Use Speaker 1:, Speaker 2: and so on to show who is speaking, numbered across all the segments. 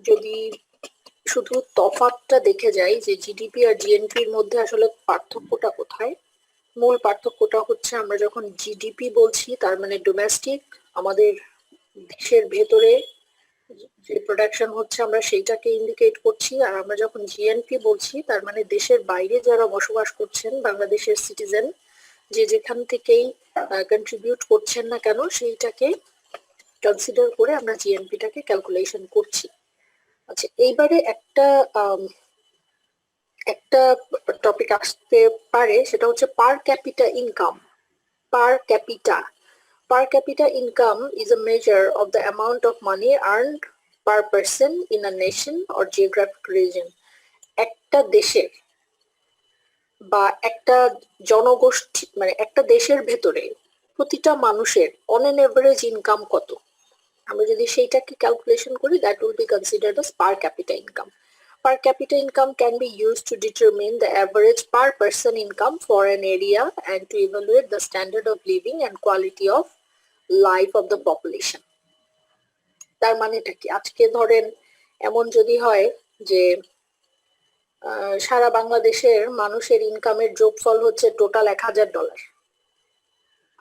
Speaker 1: যদি শুধু তফাৎটা দেখে যাই যে জিডিপি আর জিএনপির মধ্যে আসলে পার্থক্যটা কোথায়, মূল পার্থক্যটা হচ্ছে আমরা যখন জিডিপি বলছি তার মানে ডোমেস্টিক, আমাদের দেশের ভেতরে যে প্রোডাকশন হচ্ছে আমরা সেইটাকে ইন্ডিকেট করছি। আর আমরা যখন জিএনপি বলছি তার মানে দেশের বাইরে যারা বসবাস করছেন, বাংলাদেশের সিটিজেন, যে যেখান থেকেই কন্ট্রিবিউট করছেন না কেন সেইটাকে কনসিডার করে আমরা জিএনপিটাকে ক্যালকুলেশন করছি। আচ্ছা, এইবারে একটা টপিক আসতে পারে, সেটা হচ্ছে পার capital income. Per capital income is a measure of the amount of money earned per person in a nation or geographic region. একটা দেশের বা একটা জনগোষ্ঠী মানে একটা দেশের ভেতরে প্রতিটা মানুষের অন এন এভারেজ ইনকাম কত, আমরা যদি সেইটাকে ক্যালকুলেশন করি, that will be considered as per capita income. Per capita income can be used to determine the average per person income for an area and to evaluate the standard of living and quality of life of the population. তার মানেটা কি? আজকে ধরেন এমন যদি হয় যে সারা বাংলাদেশের মানুষের ইনকামের যোগফল হচ্ছে টোটাল $1000,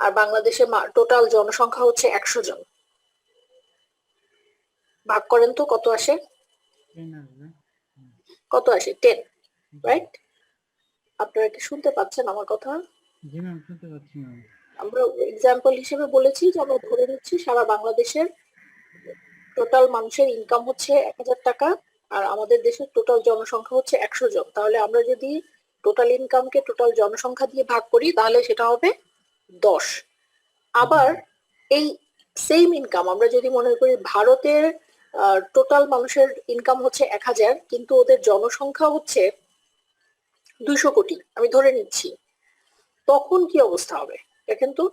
Speaker 1: আর বাংলাদেশের টোটাল জনসংখ্যা হচ্ছে 100 জন, ভাগ করেন তো কত আসে? কত আসে? 10, রাইট? আপনারা কি শুনতে পাচ্ছেন আমার কথা?
Speaker 2: জি ম্যাম, শুনতে পাচ্ছি ম্যাম।
Speaker 1: আমরা এক্সাম্পল হিসেবে বলেছি যে আমরা ধরে নিচ্ছি সারা বাংলাদেশের টোটাল মানুষের ইনকাম হচ্ছে 1000 টাকা, আর আমাদের দেশের টোটাল জনসংখ্যা হচ্ছে 100 জন। তাহলে আমরা যদি টোটাল ইনকামকে টোটাল জনসংখ্যা দিয়ে ভাগ করি তাহলে সেটা হবে 10। আবার এই সেম ইনকাম আমরা যদি মনে করি ভারতের টোটাল মানুষের ইনকাম হচ্ছে 1000, কিন্তু ওদের জনসংখ্যা হচ্ছে 200 কোটি, আমি ধরে নিচ্ছি, তখন কি অবস্থা হবে দেখেন তো?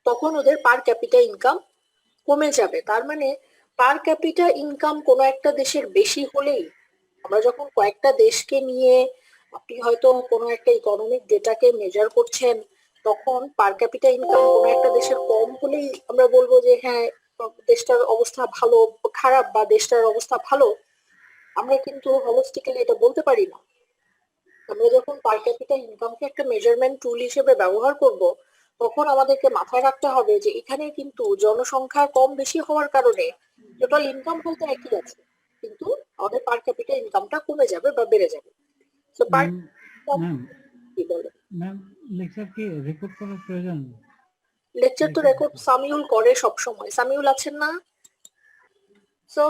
Speaker 1: তখন ওদের পার ক্যাপিটা ইনকাম কমে যাবে। তার মানে পার ক্যাপিটা ইনকাম কোনো একটা দেশের বেশি হলেই, আমরা যখন কয়েকটা দেশকে নিয়ে আপনি হয়তো কোনো একটা ইকোনমিক ডেটাকে মেজার করছেন, তখন পার ক্যাপিটা ইনকাম কোনো একটা দেশের কম হলেই আমরা বলবো যে হ্যাঁ দেশটার অবস্থা ভালো খারাপ বা দেশটার অবস্থা ভালো। আমরা কিন্তু হোলিস্টিক্যালি এটা বলতে পারি না। আমরা যখন পার ক্যাপিটা ইনকামকে একটা মেজারমেন্ট টুল হিসেবে ব্যবহার করব, তখন আমাদেরকে মাথায় রাখতে হবে যে এখানে কিন্তু জনসংখ্যা কম বেশি হওয়ার কারণে টোটাল ইনকাম হয়তো একই আছে, কিন্তু আমাদের পার ক্যাপিটা ইনকামটা কমে যাবে বা বেড়ে যাবে। তো পার কি বলে
Speaker 2: ম্যাম, লেকচার কি রেকর্ড করার প্রয়োজন?
Speaker 1: লেকচার তো রেকর্ড সামিউল করে সব সময়। সামিউল আছেন না? So,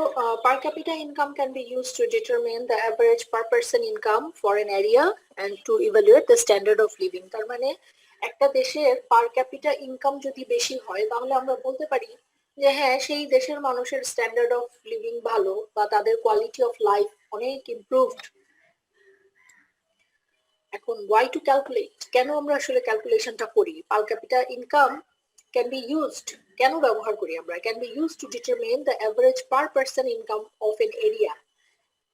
Speaker 1: per capita income can be used to determine the average per person income for an area and to evaluate the standard of living. তার মানে একটা দেশের পার ক্যাপিটা ইনকাম যদি বেশি হয় তাহলে আমরা বলতে পারি যে হ্যাঁ সেই দেশের মানুষের স্ট্যান্ডার্ড অফ লিভিং ভালো বা তাদের কোয়ালিটি অফ লাইফ অনেক ইমপ্রুভড। এখন why to calculate, কেন আমরা আসলে ক্যালকুলেশনটা করি? পার capital income can be used, কেন ব্যবহার করি আমরা? can be used to determine the average per person income of an area,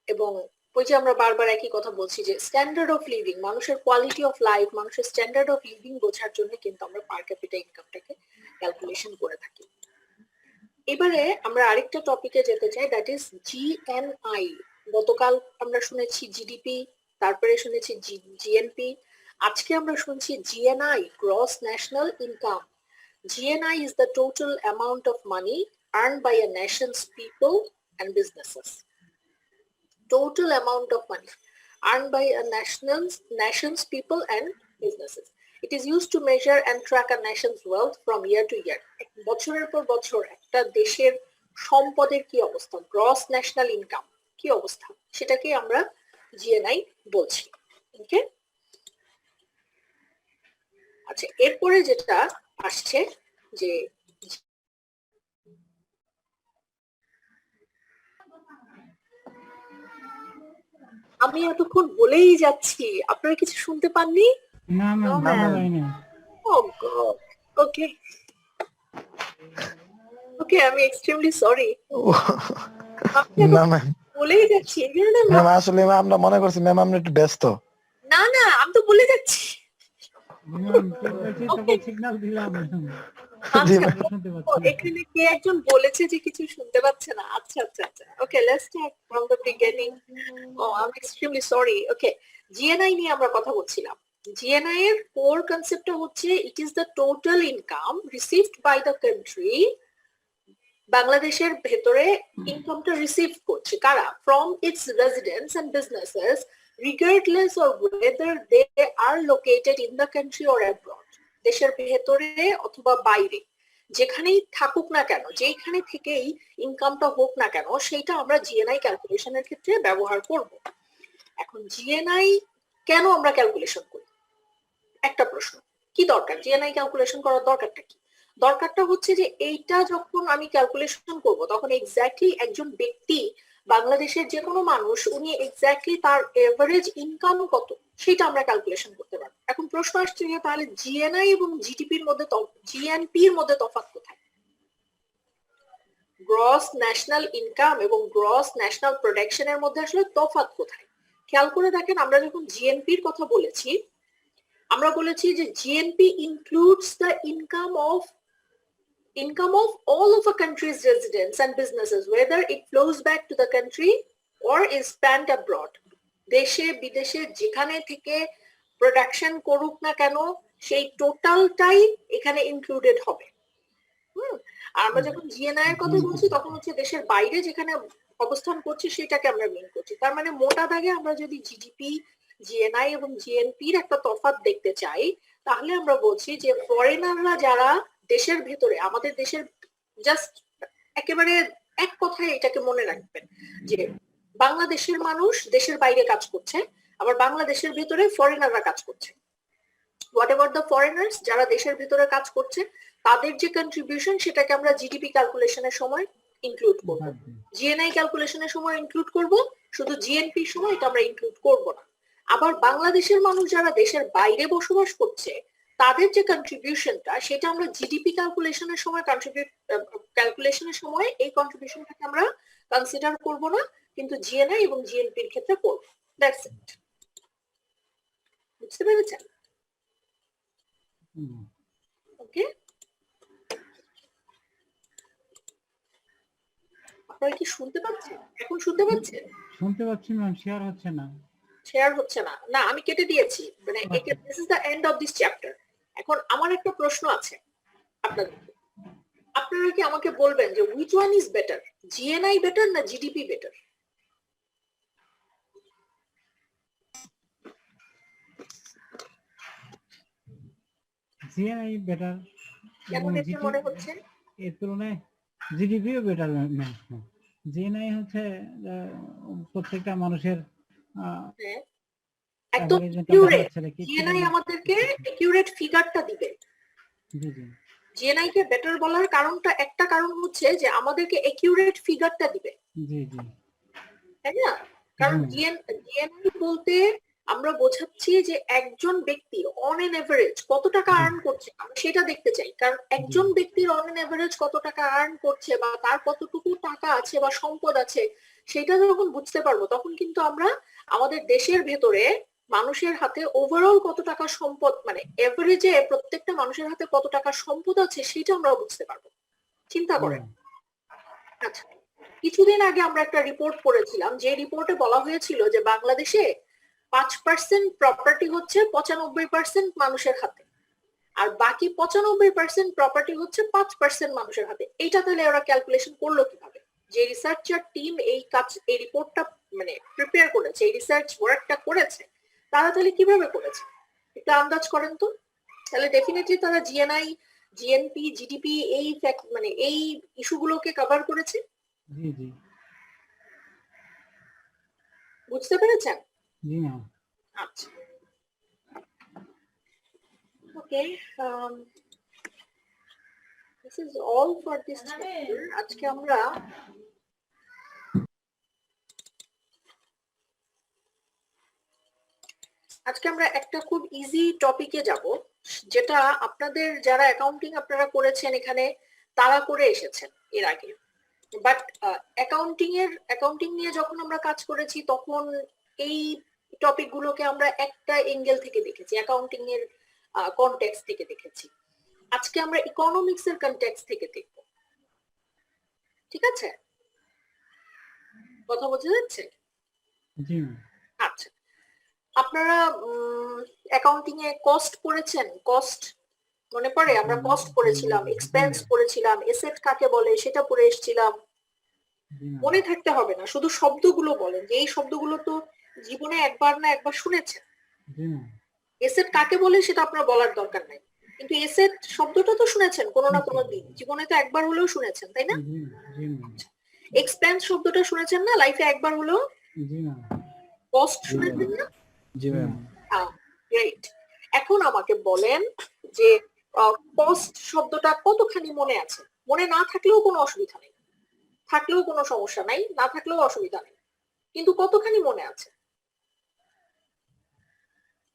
Speaker 1: এবং ওই যে আমরা বারবার একই কথা বলছি যে স্ট্যান্ডার্ড অফ লিভিং, মানুষের কোয়ালিটি অফ লাইফ, মানুষের স্ট্যান্ডার্ড অফ লিভিং বোঝার জন্য কিন্তু আমরা পার ক্যাপিটা ইনকামটাকে ক্যালকুলেশন করে থাকি। এবারে আমরা আরেকটা টপিকে যেতে চাই, দ্যাট ইজ জিএনআই। গতকাল আমরা শুনেছি জিডিপি, তারপরে শুনেছি জিএনপি, আজকে আমরা শুনছি GNI, gross national income. GNI is the total amount of money earned by a nation's people and businesses. Total amount of money earned by a nation's people and businesses. It is used to measure and track a nation's wealth from year to year. বছরের পর বছর একটা দেশের সম্পদের কি অবস্থা, gross national income কি অবস্থা, সেটাকে আমরা জিএনআই বলছি। ওকে, আচ্ছা, এরপরে যেটা আসছে যে আমি এতক্ষণ বলেই যাচ্ছি, আপনারা কিছু শুনতে পাননি?
Speaker 2: না ম্যাম,
Speaker 1: ও গড, ওকে ওকে, আমি এক্সট্রিমলি সরি।
Speaker 3: না ম্যাম,
Speaker 1: বলেই যাচ্ছি
Speaker 3: ম্যাম আসলে আমরা মনে করছি ম্যাম আপনি একটু ব্যস্ত।
Speaker 1: না না, আমি তো বলে যাচ্ছি।
Speaker 2: সিগন্যাল দিলাম।
Speaker 3: জি
Speaker 1: আচ্ছা,
Speaker 2: আমরা শুনতে পাচ্ছি না।
Speaker 1: এখানে কে একজন বলেছে যে কিছু শুনতে পাচ্ছে না। আচ্ছা আচ্ছা আচ্ছা, okay, let's start from the beginning. Oh, I am extremely sorry. Okay, GNI নিয়ে আমরা কথা বলছিলাম। জিএনআই এর কোর কনসেপ্টটা হচ্ছে it is the total income received by the country. বাংলাদেশের ভেতরে ইনকামটা রিসিভ করছে কারা? From its residents and businesses regardless of whether they are located in the country or abroad. দেশের ভেতরে অথবা বাইরে যেখানেই থাকুক না কেন, যেখানে থেকেই ইনকামটা হোক না কেন, সেইটা আমরা জিএনআই ক্যালকুলেশনের ক্ষেত্রে ব্যবহার করব। এখন জিএনআই কেন আমরা ক্যালকুলেশন করি? একটা প্রশ্ন, কি দরকার জিএনআই ক্যালকুলেশন করার দরকারটা কি? দরকারটা হচ্ছে যে এইটা যখন আমি ক্যালকুলেশন করব তখন এক্স্যাক্টলি একজন ব্যক্তি, বাংলাদেশের যে কোনো মানুষ, উনি এক্স্যাক্টলি তার এভারেজ ইনকাম কত সেটা আমরা ক্যালকুলেশন করতে পারবো। এখন প্রশ্ন আসছে যে তাহলে জিএনআই এবং জিডিপির মধ্যে, জিএনপির মধ্যে তফাৎ কোথায়? গ্রস ন্যাশনাল ইনকাম এবং গ্রস ন্যাশনাল প্রোডাকশনের মধ্যে আসলে তফাৎ কোথায়? খেয়াল করে দেখেন, আমরা যখন জিএনপির কথা বলেছি, আমরা বলেছি যে GNP includes the income of all of a country's residents and businesses, whether it flows back to the country or is spent abroad. দেশে বিদেশে যেখানে থেকে প্রোডাকশন করুক না কেন, সেই টোটালটাই এখানে ইনক্লুডেড হবে। আর আমরা যখন জিএনআই এর কথা বলছি তখন হচ্ছে দেশের বাইরে যেখানে অবস্থান করছে সেটাকে আমরা মিন করছি। তার মানে মোটা দাগে আমরা যদি জিডিপি, জিএনআই এবং জিএনপির একটা তফাৎ দেখতে চাই, তাহলে আমরা বলছি যে ফরেনাররা যারা দেশের ভেতরে, আমাদের দেশের, জাস্ট একেবারে এক কথায় এটাকে মনে রাখবেন যে বাংলাদেশের মানুষ দেশের বাইরে কাজ করছে, আবার বাংলাদেশের ভেতরে ফরেনাররা কাজ করছে। হোয়াট এভার দ্য ফরেনার্স, যারা দেশের ভেতরে কাজ করছে, তাদের যে কন্ট্রিবিউশন সেটাকে আমরা জিডিপি ক্যালকুলেশনের সময় ইনক্লুড করব, জিএনআই ক্যালকুলেশনের সময় ইনক্লুড করব, শুধু জিএনপির সময় এটা আমরা ইনক্লুড করব না। আবার বাংলাদেশের মানুষ যারা দেশের বাইরে বসবাস করছে, তাদের যে কন্ট্রিবিউশনটা সেটা আমরা জিডিপি ক্যালকুলেশনের সময় ক্যালকুলেশনের সময় এই কন্ট্রিবিউশনটাকে আমরা কনসিডার করব না, কিন্তু জিএনআই এবং জিএনপির ক্ষেত্রে করব। That's it. বুঝতে পেরেছেন? ওকে, আপনারা কি শুনতে পাচ্ছেন? এখন শুনতে পাচ্ছেন?
Speaker 2: শুনতে পাচ্ছি ম্যাম, শেয়ার হচ্ছে না।
Speaker 1: শেয়ার হচ্ছে না? না, আমি কেটে দিয়েছি, মানে this is the end of this chapter. এখন আমার একটা প্রশ্ন আছে আপনাদের, আপনারা কি আমাকে বলবেন যে which one is better, GNI better না জিডিপি বেটার?
Speaker 2: GNI better.
Speaker 1: কেমন এটা মনে হচ্ছে?
Speaker 2: এর তুলনায় জিডিপিও বেটার ম্যাম। জিএনআই হচ্ছে প্রত্যেকটা মানুষের
Speaker 1: একদম জিএনআই আমাদেরকে একিউরেট ফিগারটা দিবে।
Speaker 2: জি জি।
Speaker 1: জিএনআই কে বেটার বলার কারণটা, একটা কারণ হচ্ছে যে আমাদেরকে একিউরেট ফিগারটা দিবে।
Speaker 2: জি জি,
Speaker 1: তাই না? কারণ জিএনআই বলতে আমরা বোঝাচ্ছি যে একজন ব্যক্তি অন এন এভারেজ কত টাকা আর্ন করছে, আমরা সেটা দেখতে চাই। কারণ একজন ব্যক্তির অন এন এভারেজ কত টাকা আর্ন করছে বা তার কতটুকু টাকা আছে বা সম্পদ আছে, সেটা যখন বুঝতে পারবো তখন কিন্তু আমরা আমাদের দেশের ভেতরে মানুষের হাতে ওভারঅল কত টাকা সম্পদ, মানে এভারেজে প্রত্যেকটা মানুষের হাতে কত টাকা সম্পদ আছে সেটা আমরা বুঝতে পারবো। চিন্তা করেন। আচ্ছা, কিছুদিন আগে আমরা একটা রিপোর্ট পড়েছিলাম, যে রিপোর্টে বলা হয়েছিল যে বাংলাদেশে 5% প্রপার্টি হচ্ছে 95% মানুষের হাতে, আর বাকি 95% প্রপার্টি হচ্ছে 5% মানুষের হাতে। এইটা তাহলে ওরা ক্যালকুলেশন করলো কিভাবে? যে রিসার্চার টিম এই রিপোর্টটা মানে প্রিপেয়ার করেছে, এই রিসার্চ ওয়ার্কটা করেছে, তারা তাহলে কিভাবে করেছে এটা আন্দাজ করেন তো। তাহলে ডেফিনেটলি তারা জিএনআই, জিএনপি, জিডিপি এই মানে এই ইস্যুগুলোকে কভার করেছে।
Speaker 2: জি জি,
Speaker 1: বুঝতে পেরেছেন?
Speaker 2: জি ম্যাম।
Speaker 1: আচ্ছা, ওকে, this is all for this chapter. আজকে আমরা একটা খুব ইজি টপিকে যাব, যেটা আপনাদের যারা অ্যাকাউন্টিং আপনারা করেছেন এখানে তারা করে এসেছেন এর আগে। বাট অ্যাকাউন্টিং নিয়ে যখন আমরা কাজ করেছি তখন এই টপিক গুলোকে আমরা একটা এঙ্গেল থেকে দেখেছি, অ্যাকাউন্টিং এর কনটেক্সট থেকে দেখেছি। আজকে আমরা ইকোনমিক্স এর কনটেক্সট থেকে দেখব, ঠিক আছে? কথা বোঝা যাচ্ছে?
Speaker 2: জি ম্যাম।
Speaker 1: আচ্ছা, আপনারা অ্যাকাউন্টিং এ কস্ট পড়েছেন? কস্ট মনে পড়ে? আমরা কস্ট পড়েছিলাম, এক্সপেন্স পড়েছিলাম, এসেট কাকে বলে সেটা পড়ে এসেছিলাম।
Speaker 2: জি ম্যাম।
Speaker 1: মনে থাকতে হবে না, শুধু শব্দগুলো বলেন যে এই শব্দগুলো তো জীবনে একবার না একবার শুনেছেন।
Speaker 2: জি ম্যাম।
Speaker 1: এসেট কাকে বলে সেটা আপনার বলার দরকার নাই, কিন্তু এসেট শব্দটা তো শুনেছেন কোনো না কোনো দিন, জীবনে তো একবার হলেও শুনেছেন, তাই না?
Speaker 2: জি জি ম্যাম।
Speaker 1: এক্সপেন্স শব্দটা শুনেছেন না লাইফে একবার হলেও?
Speaker 2: জি ম্যাম।
Speaker 1: কস্ট শুনেছেন না?
Speaker 4: জি ম্যাম।
Speaker 1: গ্রেট। এখন আমাকে বলেন যে কস্ট শব্দটা কতখানি মনে আছে? মনে না থাকলেও কোনো অসুবিধা নেই, থাকলেও কোনো সমস্যা নাই, না থাকলেও অসুবিধা নেই, কিন্তু কতখানি মনে আছে?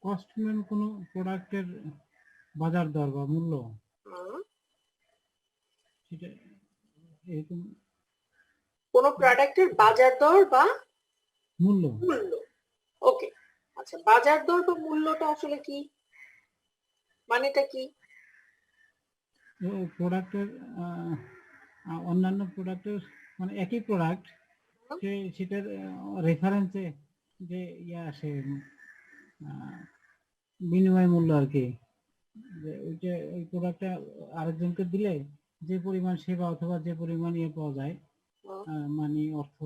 Speaker 2: কস্ট ম্যাম কোন প্রোডাক্টের বাজার দর বা মূল্য,
Speaker 1: হুম,
Speaker 2: সেটা এরকম
Speaker 1: কোন প্রোডাক্টের বাজার দর বা
Speaker 2: মূল্য।
Speaker 1: মূল্য। ওকে, আচ্ছা, বাজার দর বা মূল্যটা আসলে কি, মানেটা কি?
Speaker 2: প্রোডাক্টের অন্যান্য প্রোডাক্টের মানে একই প্রোডাক্ট সেটার রেফারেন্সে যে ইয়ে আসে বিনিময় মূল্য আর কি, যে ওইটা ওই প্রোডাক্টটা আরেকজনকে দিলে যে পরিমাণ সেবা অথবা যে পরিমাণ ইয়ে পাওয়া যায়, মানে অর্থ।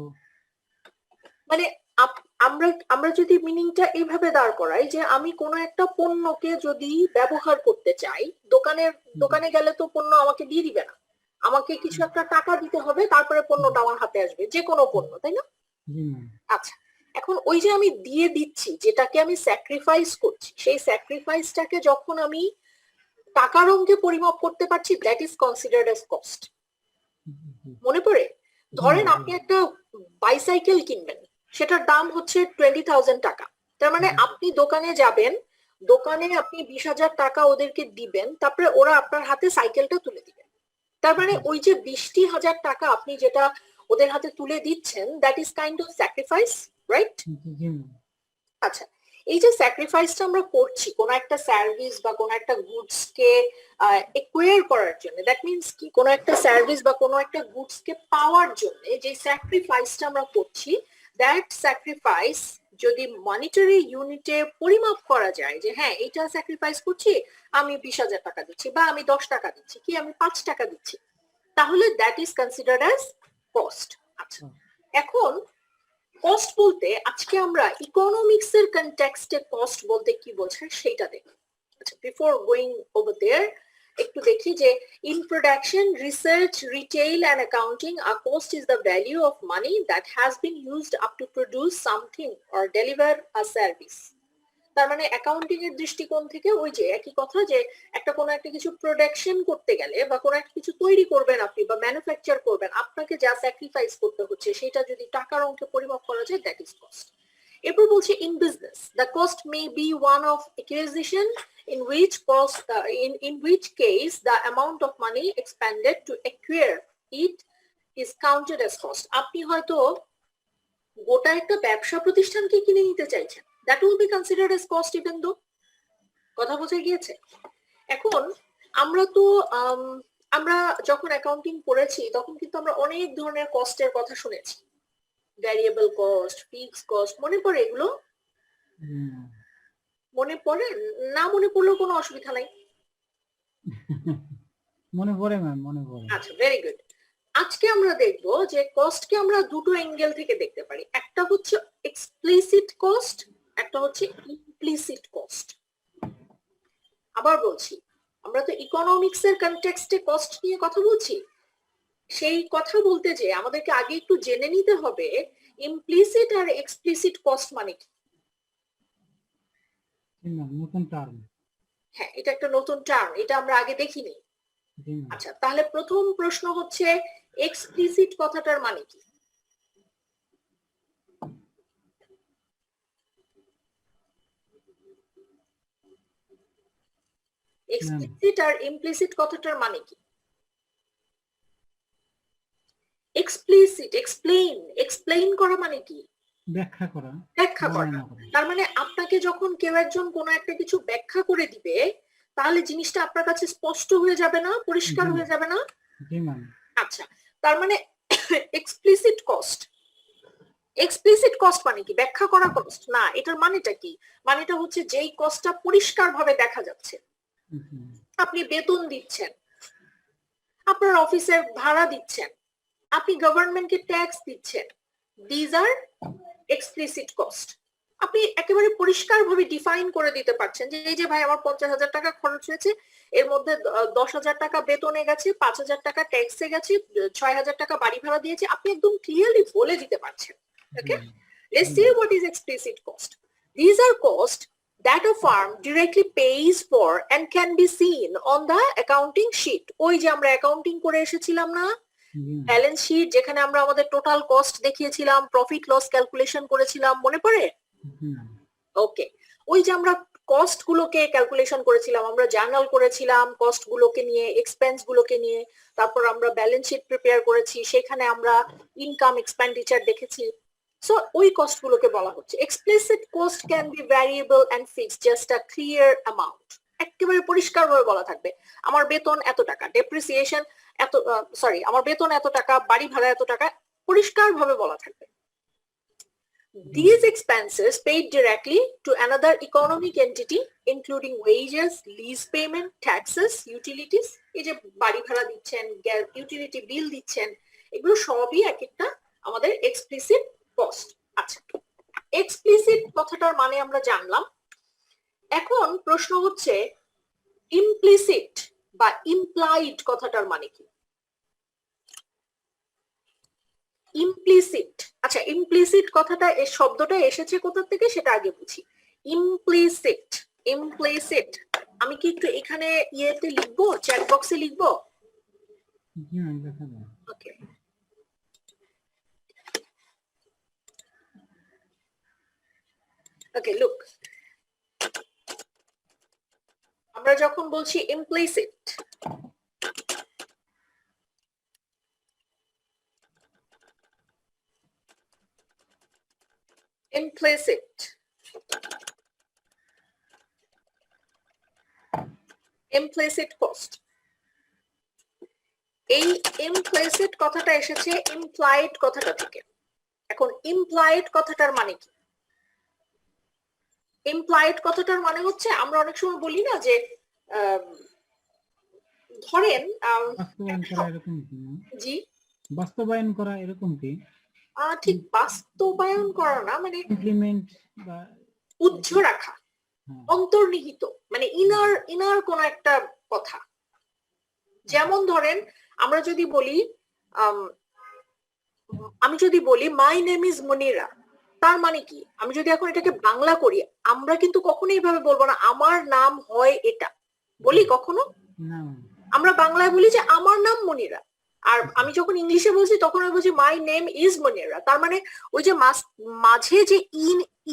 Speaker 1: মানে আমরা আমরা যদি মিনিংটা এইভাবে দাঁড় করাই যে আমি কোনো একটা পণ্যকে যদি ব্যবহার করতে চাই, দোকানে গেলে তো পণ্য আমাকে দিয়ে দিবে না, আমাকে কিছু একটা টাকা দিতে হবে, তারপরে পণ্যটা আমার হাতে আসবে, যে কোনো পণ্য, তাই না?
Speaker 2: জি ম্যাম।
Speaker 1: আচ্ছা, এখন ওই যে আমি দিয়ে দিচ্ছি, যেটাকে আমি স্যাক্রিফাইস করছি, সেই স্যাক্রিফাইসটাকে যখন আমি টাকার অঙ্কে পরিমাপ করতে পারছি, that is considered as cost. মনে পড়ে? ধরেন আপনি একটা বাইসাইকেল কিনবেন, সেটার দাম হচ্ছে 20,000 টাকা। তার মানে আপনি দোকানে যাবেন, দোকানে আপনি 20,000 টাকা ওদেরকে দিবেন, তারপরে ওরা আপনার হাতে সাইকেলটা তুলে দিবেন। তার মানে ওই যে 20,000 টাকা আপনি যেটা ওদের হাতে তুলে দিচ্ছেন, that is kind of sacrifice, right?
Speaker 2: G ma'am.
Speaker 1: আচ্ছা, এই যে স্যাক্রিফাইসটা আমরা করছি কোন একটা সার্ভিস বা কোন একটা গুডস কে একুয়ার করার জন্য, দ্যাট মিন্স কি, কোন একটা সার্ভিস বা কোন একটা গুডস কে পাওয়ার জন্য যে স্যাক্রিফাইসটা আমরা করছি, দ্যাট স্যাক্রিফাইস যদি মনিটারি ইউনিটে পরিমাপ করা যায় যে হ্যাঁ এটা স্যাক্রিফাইস করছি, আমি 20,000 টাকা দিচ্ছি বা আমি 10 টাকা দিচ্ছি কি আমি 5 টাকা দিচ্ছি, তাহলে that is considered as cost. আচ্ছা, এখন কস্ট বলতে আজকে আমরা ইকোনমিক্স এর কনটেক্সটে কস্ট বলতে কি বোঝায় সেটা দেখি। আচ্ছা, বিফোর গোয়িং ওভার দেয়ার একটু দেখি যে in production, research, retail and accounting a cost is the value of money that has been used up to produce something or deliver a service. তার মানে অ্যাকাউন্টিং এর দৃষ্টিকোণ থেকে ওই যে একই কথা যে একটা কোনো একটা কিছু প্রোডাকশন করতে গেলে বা কোনো একটা কিছু তৈরি করবেন আপনি বা ম্যানুফ্যাকচার করবেন, আপনাকে যা স্যাক্রিফাইস করতে হচ্ছে সেটা যদি টাকার অঙ্কে পরিমাপ করা যায়, দ্যাট ইজ কস্ট। এরপর বলছে in business the cost may be one of acquisition in which cost in which case the amount of money expended to acquire it is counted as cost. আপনি হয়তো গোটা একটা ব্যবসা প্রতিষ্ঠানকে কিনে নিতে চাইছেন, that will be considered as cost even though। কথা বোঝা গিয়েছে? এখন আমরা তো আমরা যখন অ্যাকাউন্টিং পড়েছি তখন কিন্তু আমরা অনেক ধরনের কস্টের কথা শুনেছি, ভ্যারিয়েবল কস্ট, ফিক্সড কস্ট, মনে পড়ে এগুলো? মনে পড়ে? না মনে পড়লেও কোনো অসুবিধা নাই।
Speaker 2: মনে পড়ে ম্যাম, মনে পড়ে।
Speaker 1: আচ্ছা, ভেরি গুড। আজকে আমরা দেখব যে কস্টকে আমরা দুটো অ্যাঙ্গেল থেকে দেখতে পারি, একটা হচ্ছে এক্সপ্লিসিট কস্ট, একটা হচ্ছে ইমপ্লিসিট কস্ট। আবার বলছি, আমরা তো ইকোনমিক্স এর কনটেক্সটে কস্ট নিয়ে কথা বলছি, সেই কথা বলতে যে আমাদেরকে আগে একটু জেনে নিতে হবে ইমপ্লিসিট আর এক্সপ্লিসিট কস্ট মানে কি।
Speaker 2: নতুন টার্ম।
Speaker 1: হ্যাঁ, এটা একটা নতুন টার্ম, এটা আমরা আগে দেখিনি। আচ্ছা, তাহলে প্রথম প্রশ্ন হচ্ছে এক্সপ্লিসিট কথাটার মানে কি? এক্সপ্লিসিট আর ইমপ্লিসিট কথাটার মানে কি? এক্সপ্লিসিট, এক্সপ্লেইন করা মানে কি?
Speaker 2: ব্যাখ্যা করা।
Speaker 1: ব্যাখ্যা করা। তার মানে আপনাকে যখন কেউ একজন কোনো একটা কিছু ব্যাখ্যা করে দিবে, তাহলে জিনিসটা আপনার কাছে স্পষ্ট হয়ে যাবে না, পরিষ্কার
Speaker 2: জি।
Speaker 1: হয়ে যাবে না?
Speaker 2: জি ম্যাম।
Speaker 1: আচ্ছা, তার মানে এক্সপ্লিসিট কস্ট, এক্সপ্লিসিট কস্ট মানে কি? ব্যাখ্যা করা কস্ট না, এটার মানেটা কি? মানেটা হচ্ছে যেই কস্টটা পরিষ্কার ভাবে দেখা যাচ্ছে।
Speaker 2: জি।
Speaker 1: আপনি বেতন দিচ্ছেন, আপনার অফিসের ভাড়া দিচ্ছেন, আপনি গভর্নমেন্টকে ট্যাক্স দিচ্ছেন, দিজ আর এক্সপ্লিসিট কস্ট। আপনি একেবারে পরিষ্কার ভাবে ডিফাইন করে দিতে পারছেন যে এই যে ভাই আমার 50,000 টাকা খরচ হয়েছে, এর মধ্যে 10,000 টাকা বেতনে গেছে, 5,000 টাকা ট্যাক্সে গেছে, 6,000 টাকা বাড়ি ভাড়া দিয়েছে, আপনি একদম ক্লিয়ারলি বলে দিতে পারছেন। ওকে, let's see what is explicit cost. These are costs that a firm directly pays for and can be seen on the accounting sheet. ওই যে আমরা অ্যাকাউন্টিং করে এসেছিলাম না, ব্যালেন্স শিট, যেখানে আমরা আমাদের টোটাল কস্ট দেখিয়েছিলাম, প্রফিট লস ক্যালকুলেশন করেছিলাম, মনে পড়ে? ওকে, ওই যে আমরা কস্ট গুলোকে ক্যালকুলেশন করেছিলাম, আমরা জার্নাল করেছিলাম কস্ট গুলোকে নিয়ে, এক্সপেন্স গুলোকে নিয়ে, তারপর আমরা ব্যালেন্স শিট প্রিপেয়ার করেছি, সেখানে আমরা ইনকাম এক্সপেন্ডিচার দেখেছি। সো ওই কস্ট গুলোকে বলা হচ্ছে explicit cost. Can be variable and fixed, just a clear amount. একেবারে পরিষ্কার ভাবে বলা থাকবে আমার বেতন এত টাকা, ডেপ্রিসিয়েশন এত, সরি আমার বেতন এত টাকা, বাড়ি ভাড়া এত টাকা, পরিষ্কার ভাবে বলা থাকবে। These expenses paid directly to another economic entity including wages, lease payment, taxes, utilities, এই যে বাড়ি ভাড়া দিচ্ছেন, ইউটিলিটি বিল দিচ্ছেন, এগুলো সবই এক একটা আমাদের এক্সপ্লিসিট কস্ট। আচ্ছা, এক্সপ্লিসিট কথাটার মানে আমরা জানলাম। এখন প্রশ্ন হচ্ছে ইমপ্লিসিট বা ইমপ্লাইড কথাটার মানে কি? ইমপ্লিসিট, আচ্ছা ইমপ্লিসিট কথাটা, এই শব্দটা এসেছে কোথা থেকে সেটা আগে বুঝি। ইমপ্লিসিট, ইমপ্লিসিট আমি কি একটু এখানে ইয়েতে লিখবো, চ্যাট বক্সে লিখবো? ওকে, ওকে লুক, আমরা যখন বলছি ইমপ্লিসিট, implicit, implicit cost, এই implicit কথাটা এসেছে implied কথাটা থেকে। এখন implied কথাটার মানে কি? implied কথাটার মানে হচ্ছে, আমরা অনেক সময় বলি না যে ধরেন
Speaker 2: বাস্তবায়ন করা এরকম কি?
Speaker 1: জি,
Speaker 2: বাস্তবায়ন করা এরকম কি?
Speaker 1: ঠিক বাস্তবায়ন করা না, মানে
Speaker 2: ইমপ্লিমেন্ট বা
Speaker 1: উজ্জ রাখা, অন্তর্নিহিত, মানে ইনার কোন একটা কথা। যেমন ধরেন আমরা যদি বলি, আমি যদি বলি মাই নেম ইজ মনিরা, তার মানে কি? আমি যদি এখন এটাকে বাংলা করি, আমরা কিন্তু কখনো এইভাবে বলবো না আমার নাম হয় এটা, বলি কখনো? আমরা বাংলায় বলি যে আমার নাম মনিরা। আর আমি যখন ইংলিশে বলছি তখন আমি বলছি মাই নেম ইজ মনিরা। তার মানে ওই যে মাঝে যে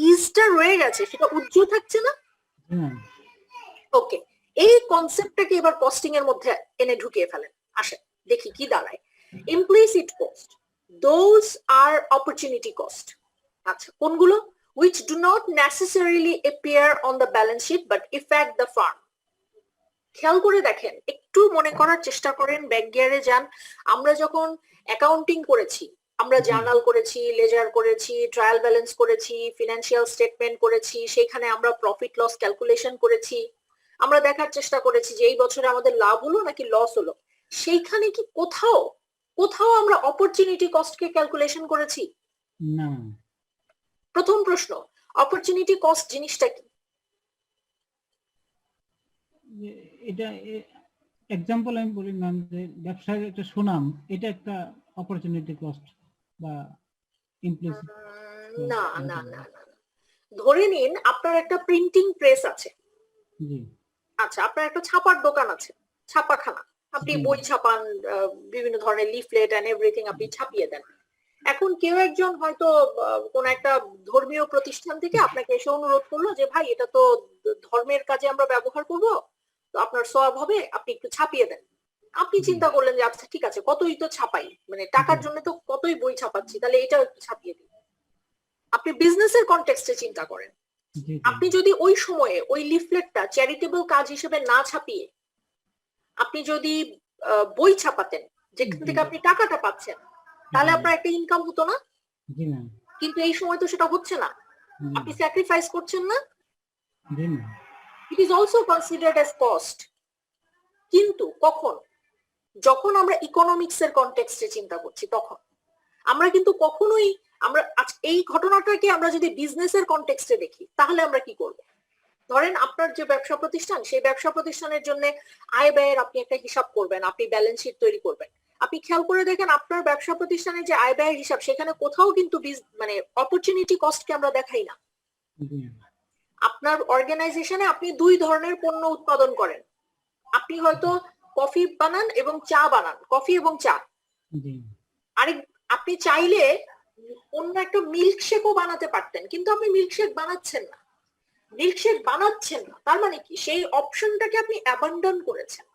Speaker 1: ইজটা রয়ে গেছে সেটা উজ্জ থাকছে না। ওকে, এই কনসেপ্টটাকে এবার কস্টিং এর মধ্যে এনে ঢুকিয়ে ফেলেন। আসেন দেখি কি দাঁড়ায়। Implicit cost, those are opportunity cost. আচ্ছা, কোনগুলো? which do not necessarily appear on the balance sheet but affect the firm. খেয়াল করে দেখেন, একটু মনে করার চেষ্টা করেন, ব্যাক গিয়ারে যান। আমরা যখন অ্যাকাউন্টিং করেছি, আমরা জার্নাল করেছি, লেজার করেছি, ট্রায়াল ব্যালেন্স করেছি, ফিনান্সিয়াল স্টেটমেন্ট করেছি, সেখানে আমরা প্রফিট লস ক্যালকুলেশন করেছি, আমরা দেখার চেষ্টা করেছি যে এই বছরে আমাদের লাভ হলো নাকি লস হলো। সেইখানে কি কোথাও কোথাও আমরা অপরচুনিটি কস্টকে ক্যালকুলেশন করেছি?
Speaker 2: না।
Speaker 1: প্রথম প্রশ্ন, অপরচুনিটি কস্ট জিনিসটা কি?
Speaker 2: এটা এক্সাম্পল আমি বলি ম্যাম, যে ব্যবসার একটা সুনাম, এটা একটা অপরচুনিটি কস্ট বা ইমপ্লিসিট।
Speaker 1: না না না না, ধরে নিন আপনার একটা প্রিন্টিং প্রেস আছে।
Speaker 2: জি।
Speaker 1: আচ্ছা, আপনার একটা ছাপার দোকান আছে, ছাপাখানা, আপনি বই ছাপান, বিভিন্ন ধরনের লিফলেট এন্ড এভরিথিং আপনি ছাপিয়ে দেন। এখন কেউ একজন হয়তো কোন একটা ধর্মীয় প্রতিষ্ঠান থেকে আপনাকে এসে অনুরোধ করলো যে ভাই এটা তো ধর্মের কাজে আমরা ব্যবহার করব, তো আপনার সওয়াব হবে, আপনি একটু ছাপিয়ে দেন। আপনি চিন্তা করলেন যে আচ্ছা ঠিক আছে, কতই তো ছাপাই, মানে টাকার জন্য তো কতই বই ছাপাচ্ছি, তাহলে এটাও একটু ছাপিয়ে দিই। আপনি বিজনেসের কনটেক্সটে চিন্তা করেন।
Speaker 2: জি
Speaker 1: আপনি যদি ওই সময়ে ওই লিফলেটটা চ্যারিটেবল কাজ হিসেবে না ছাপিয়ে আপনি যদি বই ছাপাতেন যেখান থেকে আপনি টাকাটা পাচ্ছেন, তাহলে আপনার একটা ইনকাম হতো না?
Speaker 2: জি ম্যাম।
Speaker 1: কিন্তু এই সময় তো সেটা হচ্ছে না, আপনি স্যাক্রিফাইস করছেন না।
Speaker 2: জি ma'am.
Speaker 1: It is also considered as cost. কিন্তু কখন? যখন আমরা ইকোনমিক্স এর কনটেক্সটে চিন্তা করছি তখন। আমরা কিন্তু কখনোই আমরা এই ঘটনাটাকে আমরা যদি বিজনেসের কনটেক্সটে দেখি তাহলে আমরা কি করব? ধরেন আপনার যে ব্যবসা প্রতিষ্ঠান, সেই ব্যবসা প্রতিষ্ঠানের জন্য আয় ব্যয়ের আপনি একটা হিসাব করবেন, আপনি ব্যালেন্স শিট তৈরি করবেন। আপনি খেয়াল করে দেখেন আপনার ব্যবসা প্রতিষ্ঠানের যে আয় ব্যয়ের হিসাব, সেখানে কোথাও কিন্তু মানে অপরচুনিটি কস্টকে আমরা দেখাই না। আপনার অর্গানাইজেশনে আপনি দুই ধরনের পণ্য উৎপাদন করেন। আপনি হয়তো কফি বানান এবং চা বানান, কফি এবং চা। আরেক আপনি চাইলে অন্য একটা মিল্কশেকও বানাতে পারতেন, কিন্তু আপনি মিল্কশেক বানাচ্ছেন না। মিল্কশেক বানাচ্ছেন না তার মানে কি? সেই অপশনটাকে আপনি অ্যাবান্ডন করেছেন।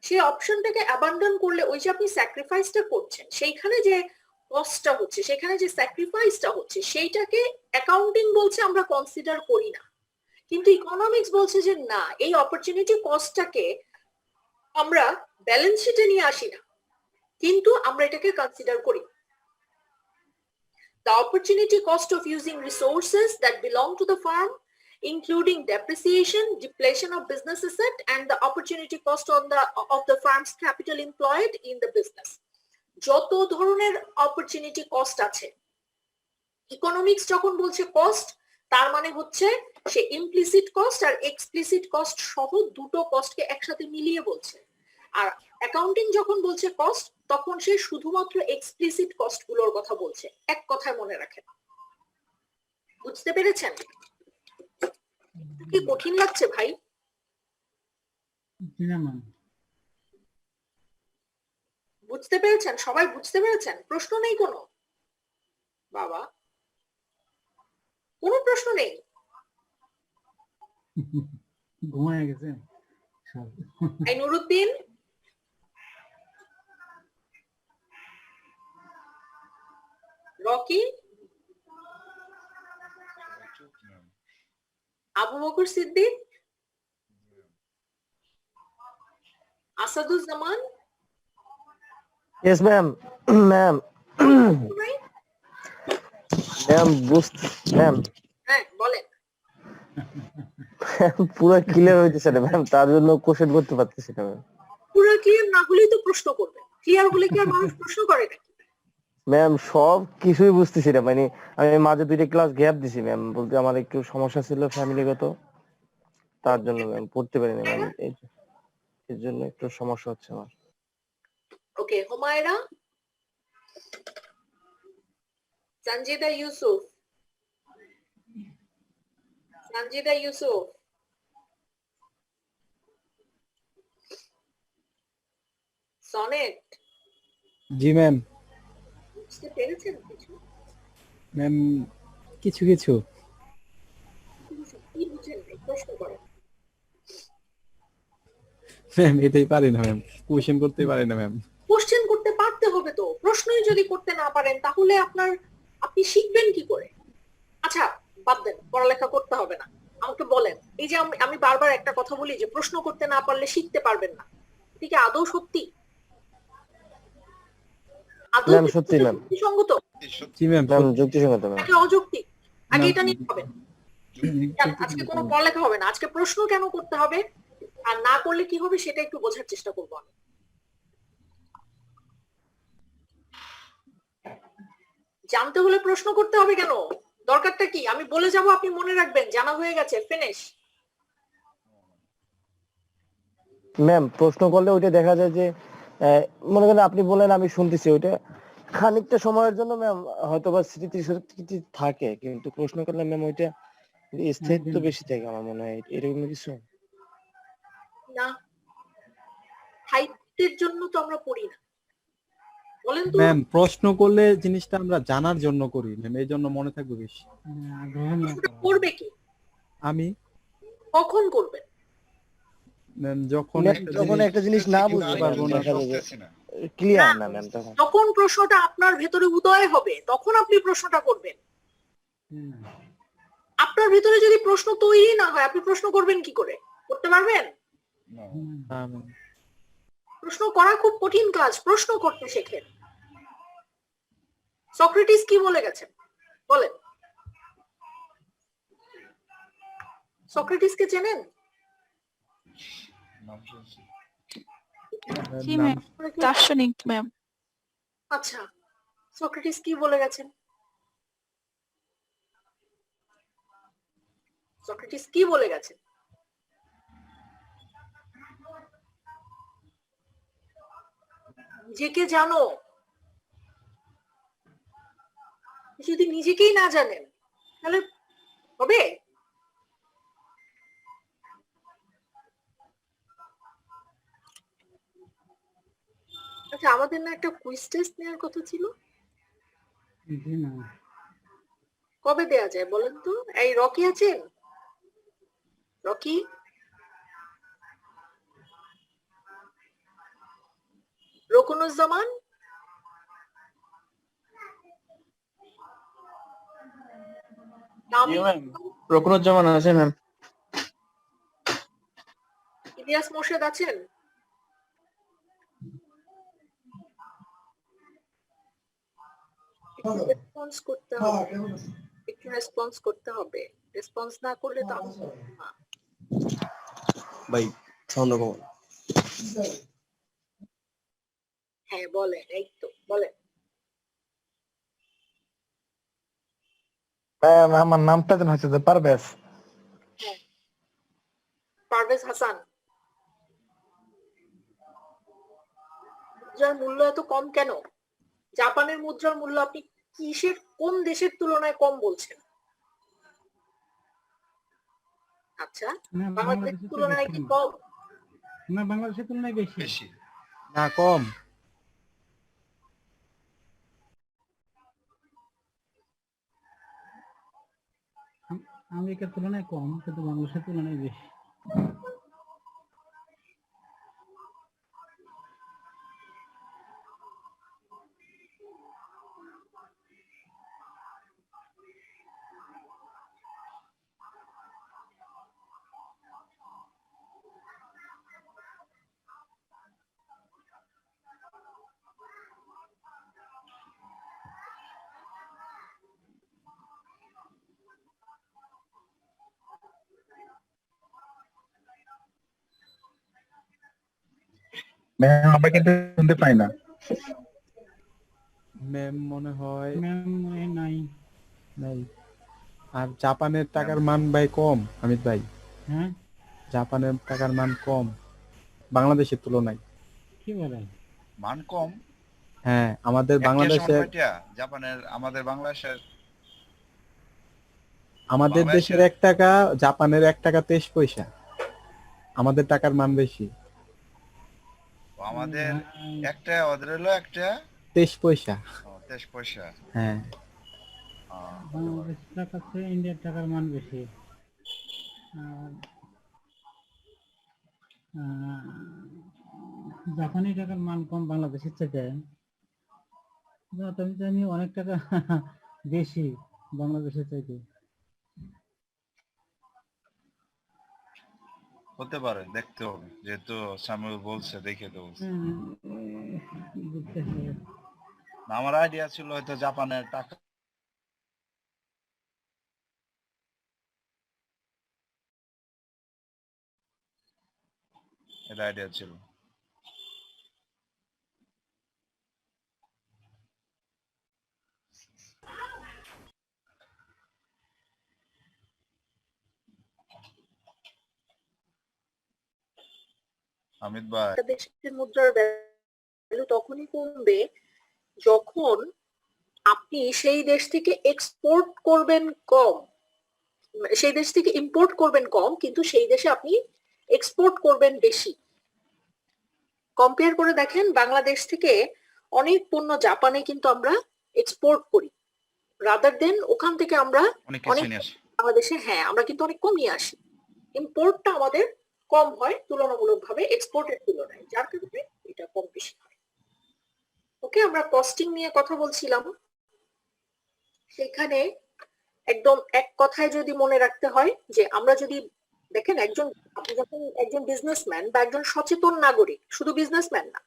Speaker 1: সেই অপশনটাকে অ্যাবান্ডন করলে ওই যে আপনি স্যাক্রিফাইসটা করছেন, সেইখানে যে কস্টটা হচ্ছে, সেখানে যে স্যাক্রিফাইসটা হচ্ছে, সেইটাকে অ্যাকাউন্টিং বলছে আমরা কনসিডার করি না। কিন্তু ইকোনমিক্স বলছে যে না, এই অপরচুনিটি কস্টটাকে আমরা ব্যালেন্স শিটে নিয়ে আসি না, কিন্তু আমরা এটাকে কনসিডার করি। The opportunity cost of using resources that belong to the firm, including depreciation, depletion of business asset, and the opportunity cost of the firm's capital employed in the business. যত ধরনের অপরচুনিটি কস্ট আছে, economics যখন বলছে cost, তার মানে হচ্ছে সে implicit cost আর explicit cost সহ দুটো কস্টকে একসাথে মিলিয়ে বলছে। আর অ্যাকাউন্টিং যখন বলছে কস্ট, তখন সে শুধুমাত্র এক্সপ্লিসিট কস্ট গুলোর কথা বলছে। এক কথায় মনে রাখেন। বুঝতে পেরেছেন? কি কঠিন লাগছে ভাই? বুঝতে পেরেছেন? সবাই বুঝতে পেরেছেন? প্রশ্ন নেই কোনো? বাবা, কোনো প্রশ্ন নেই?
Speaker 2: ঘুমায় গেছে
Speaker 1: এই Nuruddin, Rocky, Abu Bakar Siddique, Asaduzzaman.
Speaker 4: Yes, ma'am. Ma'am. Ma'am, ma'am.
Speaker 1: হ্যাঁ বলেন।
Speaker 4: পুরো ক্লিয়ার হইতেছে না ম্যাম, তার জন্য কোশ্চেন করতে পারতেছি না ম্যাম।
Speaker 1: পুরো ক্লিয়ার না হলেই তো প্রশ্ন করবে। ক্লিয়ার হলে কি আর মানুষ প্রশ্ন করে নাকি?
Speaker 4: ম্যাম সব কিছুই বুঝতেছি না, মানে আমি মাঝে 2টা ক্লাস গ্যাপ দিছি ম্যাম, বলতে আমার একটু সমস্যা ছিল ফ্যামিলিগত, তার জন্য ম্যাম পড়তে পারিনি ম্যাম, এর জন্য একটু সমস্যা হচ্ছে আমার।
Speaker 1: ওকে, হুমায়রা, সঞ্জিদা ইউসুফ, সঞ্জিদা ইউসুফ, সনেট।
Speaker 5: জি ম্যাম।
Speaker 1: বুঝতে পেরেছেন কিছু?
Speaker 5: ম্যাম কিছু কিছু।
Speaker 1: কি বুঝেন নাই? প্রশ্ন করেন।
Speaker 5: ম্যাম এটাই পারি না ম্যাম, কোশ্চেন করতে পারি না ম্যাম।
Speaker 1: কোশ্চেন করতে পারতে হবে তো, প্রশ্নই যদি করতে না পারেন তাহলে আপনি শিখবেন কি করে? আচ্ছা বাদ দেন, পড়ালেখা করতে হবে না, আমাকে বলেন, এই যে আমি বারবার একটা কথা বলি যে প্রশ্ন করতে না পারলে শিখতে পারবেন না, এটা কি আদৌ সত্যি? আদৌ
Speaker 4: ম্যাম সত্যি ম্যাম।
Speaker 1: যুক্তিসঙ্গত?
Speaker 5: জি ম্যাম।
Speaker 4: ম্যাম যুক্তিসঙ্গত ম্যাম।
Speaker 1: নাকি অযৌক্তিক? আগে এটা নিয়ে হবে। আজকে কোনো পড়ালেখা হবে না, আজকে প্রশ্ন কেন করতে হবে আর না করলে কি হবে সেটা একটু বোঝার চেষ্টা করবো আমি। জানতে হলে প্রশ্ন করতে হবে কেন? দরকারটা কি? আমি বলে যাব, আপনি মনে রাখবেন, জানা হয়ে গেছে, ফিনিশ।
Speaker 4: ম্যাম প্রশ্ন করলে ওইটা দেখা যায় যে মনে করেন আপনি বলেন আমি শুনতেছি, ওইটা খানিকটা সময়ের জন্য ম্যাম হয়তো বা স্মৃতি থাকে, কিন্তু প্রশ্ন করলে ম্যাম ওইটা স্থায়িত্ব বেশি থাকে আমার মনে হয়, এরকম কিছু
Speaker 1: না, সাহিত্যের জন্য তো আমরা পড়ি না, বলেন তো।
Speaker 5: ম্যাম প্রশ্ন করলে জিনিসটা আমরা জানার জন্য করি ম্যাম, এই জন্য মনে থাকবে বেশি।
Speaker 1: করবে কি?
Speaker 5: আমি
Speaker 1: কখন করবেন?
Speaker 5: ম্যাম যখন
Speaker 4: একটা জিনিস না বুঝতে পারবো না, ক্লিয়ার না ম্যাম,
Speaker 1: যখন প্রশ্নটা আপনার ভেতরে উদয় হবে তখন আপনি প্রশ্নটা করবেন। আপনার ভিতরে যদি প্রশ্ন তৈরি না হয় আপনি প্রশ্ন করবেন কি করে? করতে পারবেন?
Speaker 5: না ম্যাম।
Speaker 1: প্রশ্ন করা খুব কঠিন কাজ, প্রশ্ন করতে শেখেন। সক্রেটিস কি বলে গেছেন বলেন? সক্রেটিসকে চেনেন?
Speaker 6: জি ম্যাম, দার্শনিক ম্যাম।
Speaker 1: আচ্ছা, সক্রেটিস কি বলে গেছেন? সক্রেটিস কি বলে গেছেন? নিজেকে জানো। যদি নিজেকেই না জানেন তাহলে হবে? আচ্ছা, আমাদের না একটা কুইজ টেস্ট নেওয়ার কথা ছিল,
Speaker 2: জি না।
Speaker 1: কবে দেয়া যায় বলেন তো? এই রকি আছেন? রকি, রকুনুজ্জামান, তামিম,
Speaker 4: রকুনুজ্জামান আছে ম্যাম।
Speaker 1: ইলিয়াস মোর্শেদ আছেন? রেসপন্স করতে হবে, একটু রেসপন্স করতে হবে। রেসপন্স না করলে তো আমি বলবো না।
Speaker 4: ভাই সাউন্ড কম।
Speaker 1: হ্যাঁ বলেন, এই তো বলেন।
Speaker 3: ম্যাম আমার নামটা যেন হচ্ছে যে পারভেজ।
Speaker 1: হ্যাঁ, পারভেজ হাসান। মুদ্রার মূল্য এত কম কেন? জাপানের মুদ্রার মূল্য আপনি কিসের, কোন দেশের তুলনায় কম বলছেন? আচ্ছা,
Speaker 2: না,
Speaker 1: বাংলাদেশের
Speaker 2: বাংলাদেশের তো
Speaker 1: তুলনায়
Speaker 2: বেশি
Speaker 1: কি
Speaker 2: না।
Speaker 1: কম?
Speaker 2: না, বাংলাদেশের তুলনায় বেশি।
Speaker 5: না, কম।
Speaker 2: আমেরিকার তুলনায় কম, কিন্তু বাংলাদেশের তুলনায় বেশি।
Speaker 3: ম্যাম আমরা কিন্তু শুনতে পাই না।
Speaker 5: ম্যাম মনে হয়
Speaker 2: ম্যাম নাই।
Speaker 5: নাই। আর জাপানের টাকার মান ভাই কম অমিত ভাই।
Speaker 2: হ্যাঁ,
Speaker 5: জাপানের টাকার মান কম বাংলাদেশের তুলনায়।
Speaker 2: কি বলেন?
Speaker 7: মান কম?
Speaker 5: হ্যাঁ, আমাদের
Speaker 7: এক টিয়ার সমান
Speaker 5: বাংলাদেশের,
Speaker 7: কয় টিয়া? জাপানের, আমাদের বাংলাদেশের,
Speaker 5: আমাদের দেশের 1 টাকা, জাপানের 1 টাকা 23 পয়সা। আমাদের টাকার মান বেশি,
Speaker 7: আমাদের একটা, ওদের হলো একটা
Speaker 5: 23 পয়সা।
Speaker 7: 23 পয়সা।
Speaker 5: হ্যাঁ,
Speaker 2: বাংলাদেশ টাকার চেয়ে ইন্ডিয়ার টাকার মান বেশি। আর জাপানি টাকার মান কম বাংলাদেশের থেকে। আমি জানি অনেক টাকা বেশি বাংলাদেশের থেকে।
Speaker 7: হতে পারে, দেখতে হবে, যেহেতু সামুল বলছে দেখে তো বলছে।
Speaker 2: দেখতে হবে।
Speaker 7: না, আমার আইডিয়া ছিল হয়তো জাপানের টাকা এটা আইডিয়া ছিল। অমিত ভাই,
Speaker 1: একটা দেশের মুদ্রার ভ্যালু তখনই কমবে যখন আপনি সেই দেশ থেকে এক্সপোর্ট করবেন কম, সেই দেশ থেকে ইম্পোর্ট করবেন কম, কিন্তু সেই দেশে আপনি এক্সপোর্ট করবেন বেশি। কম্পেয়ার করে দেখেন, বাংলাদেশ থেকে অনেক পণ্য জাপানে কিন্তু আমরা এক্সপোর্ট করি, রাদার দেন ওখান থেকে আমরা
Speaker 7: অনেক
Speaker 1: অনেক
Speaker 7: কিছু নিয়ে আসে।
Speaker 1: বাংলাদেশে, হ্যাঁ আমরা কিন্তু অনেক কম নিয়ে আসি। ইম্পোর্টটা আমাদের কম হয় তুলনামূলকভাবে এক্সপোর্টের তুলনায়, যার কারণে এটা কম বেশি হয়। ওকে, আমরা কস্টিং নিয়ে কথা বলছিলাম, সেখানে একদম এক কথায় যদি মনে রাখতে হয় যে আমরা যদি দেখেন আপনি যখন একজন বিজনেসম্যান বা একজন সচেতন নাগরিক, শুধু বিজনেসম্যান না,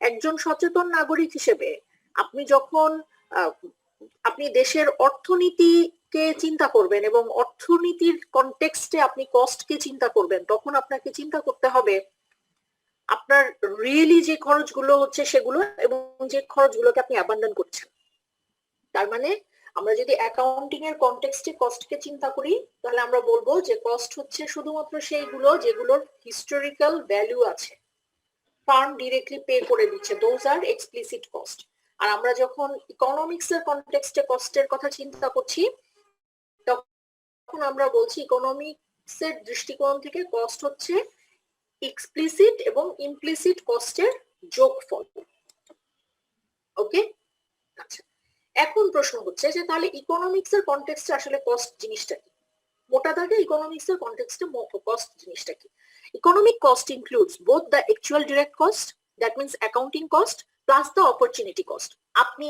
Speaker 1: একজন সচেতন নাগরিক হিসেবে আপনি যখন আপনি দেশের অর্থনীতিকে চিন্তা করবেন এবং অর্থনীতির কনটেক্সটে আপনি কস্টকে চিন্তা করবেন, তখন আপনাকে চিন্তা করতে হবে আপনার রিয়েলি যে খরচগুলো হচ্ছে সেগুলো এবং যে খরচগুলোকে আপনি অ্যাবান্ডন করছেন। তার মানে আমরা যদি অ্যাকাউন্টিং এর কনটেক্সটে কস্টকে চিন্তা করি তাহলে আমরা বলবো যে কস্ট হচ্ছে শুধুমাত্র সেইগুলো যেগুলোর হিস্টোরিক্যাল ভ্যালু আছে, ফার্ম ডিরেক্টলি পে করে দিচ্ছে, দোজ আর এক্সপ্লিসিট কস্ট। আর আমরা যখন ইকোনমিক্স এর কনটেক্সটে কস্টের কথা চিন্তা করছি তখন আমরা বলছি ইকোনমিক্স এর দৃষ্টিকোণ থেকে কস্ট হচ্ছে এক্সপ্লিসিট এবং ইমপ্লিসিট কস্টের যোগফল। ওকে, আচ্ছা, এখন প্রশ্ন হচ্ছে যে তাহলে ইকোনমিক্স এর কনটেক্সটে আসলে কস্ট জিনিসটা কি? মোটা দাগে ইকোনমিক্স এর কনটেক্সটে কস্ট জিনিসটা কি? Economic cost includes both the actual direct cost, that means accounting cost, plus the opportunity cost. আপনি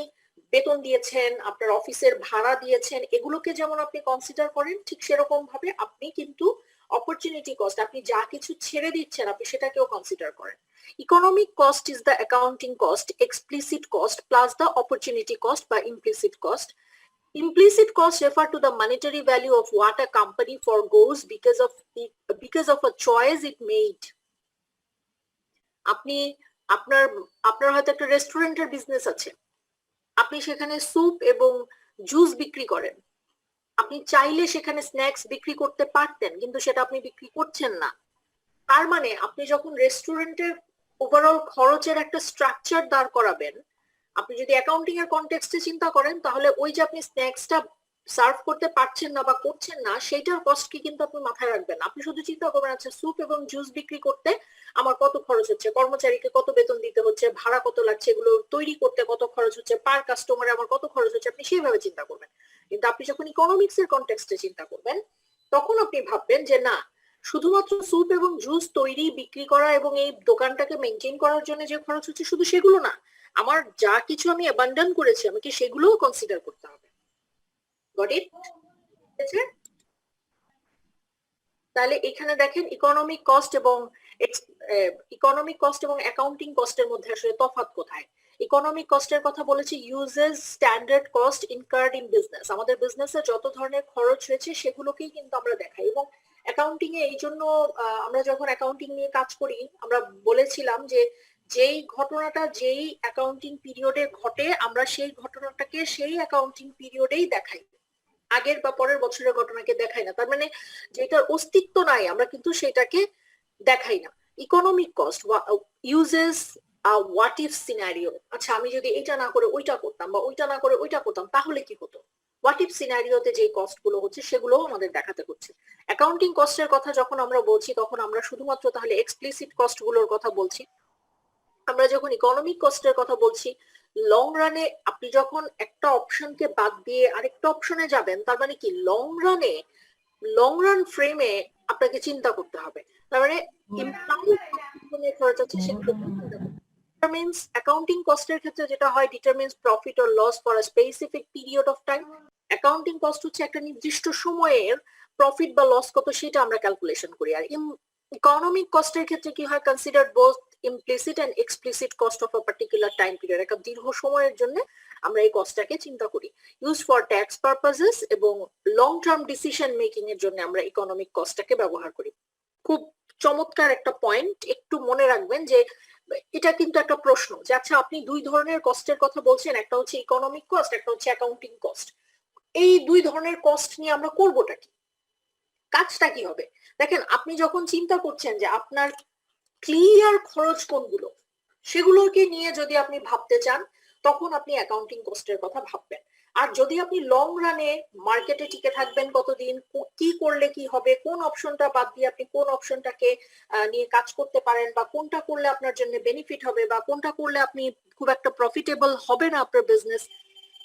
Speaker 1: বেতন দিয়েছেন, আপনার অফিসের ভাড়া দিয়েছেন, এগুলোকে যেমন আপনি কনসিডার করেন ঠিক সেরকম ভাবে আপনি কিন্তু অপরচুনিটি কস্ট, আপনি যা কিছু ছেড়ে দিচ্ছেন আপনি সেটাকেও কনসিডার করেন। Economic cost is the accounting cost, explicit cost plus the opportunity cost by implicit cost. Implicit costs refer to the monetary value of what a company forgoes because of a choice it made. আপনি আপনার হয়তো একটা রেস্টুরেন্টের business আছে, আপনি সেখানে soup এবং juice বিক্রি করেন, আপনি চাইলে সেখানে স্ন্যাক্স বিক্রি করতে পারতেন কিন্তু সেটা আপনি বিক্রি করছেন না। তার মানে আপনি যখন রেস্টুরেন্টের ওভারঅল খরচের একটা স্ট্রাকচার দাঁড় করাবেন, আপনি যদি অ্যাকাউন্টিং এর কনটেক্সটে চিন্তা করেন তাহলে ওই যে আপনি স্ন্যাক্সটা সার্ভ করতে পারছেন না বা করছেন না সেইটার কস্টকে কিন্তু আপনি মাথায় রাখবেন। আপনি শুধু চিন্তা করবেন আচ্ছা স্যুপ এবং জুস বিক্রি করতে আমার কত খরচ হচ্ছে, কর্মচারীকে কত বেতন দিতে হচ্ছে, ভাড়া কত লাগছে, এগুলো তৈরি করতে কত খরচ হচ্ছে, পার কাস্টমারে আমার কত খরচ হচ্ছে, আপনি সেইভাবে চিন্তা করবেন। কিন্তু আপনি যখন ইকোনমিক্স এর কনটেক্সটে চিন্তা করবেন তখন আপনি ভাববেন যে না, শুধুমাত্র স্যুপ এবং জুস তৈরি বিক্রি করা এবং এই দোকানটাকে মেনটেন করার জন্য যে খরচ হচ্ছে শুধু সেগুলো না, আমার যা কিছু আমি অ্যাবান্ডন করেছি আমাকে সেগুলোও কনসিডার করতে হবে। Got it? তাহলে এখানে দেখেন ইকোনমিক কস্ট এবং অ্যাকাউন্টিং কস্টের মধ্যে আসলে তফাৎ কোথায়। ইকোনমিক কস্টের কথা বলেছি uses standard cost incurred in business, আমাদের বিজনেসে যত ধরনের খরচ হয়েছে সেগুলোকেই কিন্তু আমরা দেখাই। এবং অ্যাকাউন্টিং এ এই জন্য আমরা যখন অ্যাকাউন্টিং নিয়ে কাজ করি আমরা বলেছিলাম যে যেই ঘটনাটা যেই অ্যাকাউন্টিং পিরিয়ডে ঘটে আমরা সেই ঘটনাটাকে সেই অ্যাকাউন্টিং পিরিয়ডেই দেখাই, আগের বা পরের বছরের ঘটনাকে দেখাই না। তার মানে যেটার অস্তিত্ব নাই আমরা কিন্তু সেটাকে দেখাই না। Economic cost uses what if scenario, আচ্ছা আমি যদি এটা না করে ওইটা করতাম বা ওইটা না করে ওইটা করতাম তাহলে কি হতো, হোয়াট ইফ সিনারিওতে যে কস্ট গুলো হচ্ছে সেগুলোও আমাদের দেখাতে হচ্ছে। অ্যাকাউন্টিং কস্টের কথা যখন আমরা বলছি তখন আমরা শুধুমাত্র তাহলে এক্সপ্লিসিট কস্ট গুলোর কথা বলছি। আমরা যখন ইকোনমিক কস্টের কথা বলছি লং রানে আপনি যখন একটা অপশনকে বাদ দিয়ে আরেকটা অপশনে যাবেন তার মানে কি লং রান ফ্রেমে আপনাকে চিন্তা করতে হবে। তার মানে খরচ আছে সেগুলো ডিটারমিনস অ্যাকাউন্টিং কস্টের ক্ষেত্রে যেটা হয় determines profit or loss for a specific period of time. Accounting cost হচ্ছে একটা নির্দিষ্ট সময়ের প্রফিট বা লস কত সেটা আমরা ক্যালকুলেশন করি। আর ইকোনমিক কস্টের ক্ষেত্রে কি হয় considered both implicit and explicit cost of a particular time period, একটা দীর্ঘ সময়ের জন্য আমরা এই কস্টটাকে চিন্তা করি। ইউজ ফর ট্যাক্স পারপাসেস এবং লং টার্ম ডিসিশন মেকিং এর জন্য আমরা ইকোনমিক কস্টটাকে ব্যবহার করি। খুব চমৎকার একটা পয়েন্ট, একটু মনে রাখবেন যে এটা কিন্তু একটা প্রশ্ন যে আচ্ছা আপনি দুই ধরনের কস্টের কথা বলছেন, একটা হচ্ছে ইকোনমিক কস্ট, একটা হচ্ছে অ্যাকাউন্টিং কস্ট। এই দুই ধরনের কস্ট নিয়ে আমরা করবোটা কি, কাজটা কি হবে? দেখেন আপনি যখন চিন্তা করছেন যে আপনার ক্লিয়ার খরচ কোনগুলো সেগুলোকে নিয়ে যদি আপনি ভাবতে চান তখন আপনি অ্যাকাউন্টিং কস্টের কথা ভাববেন। আর যদি আপনি লং রানে মার্কেটে টিকে থাকবেন কতদিন, কি করলে কি হবে, কোন অপশনটা বাদ দিয়ে আপনি কোন অপশনটাকে নিয়ে কাজ করতে পারেন বা কোনটা করলে আপনার জন্য বেনিফিট হবে বা কোনটা করলে আপনি খুব একটা প্রফিটেবল হবে না আপনার বিজনেস,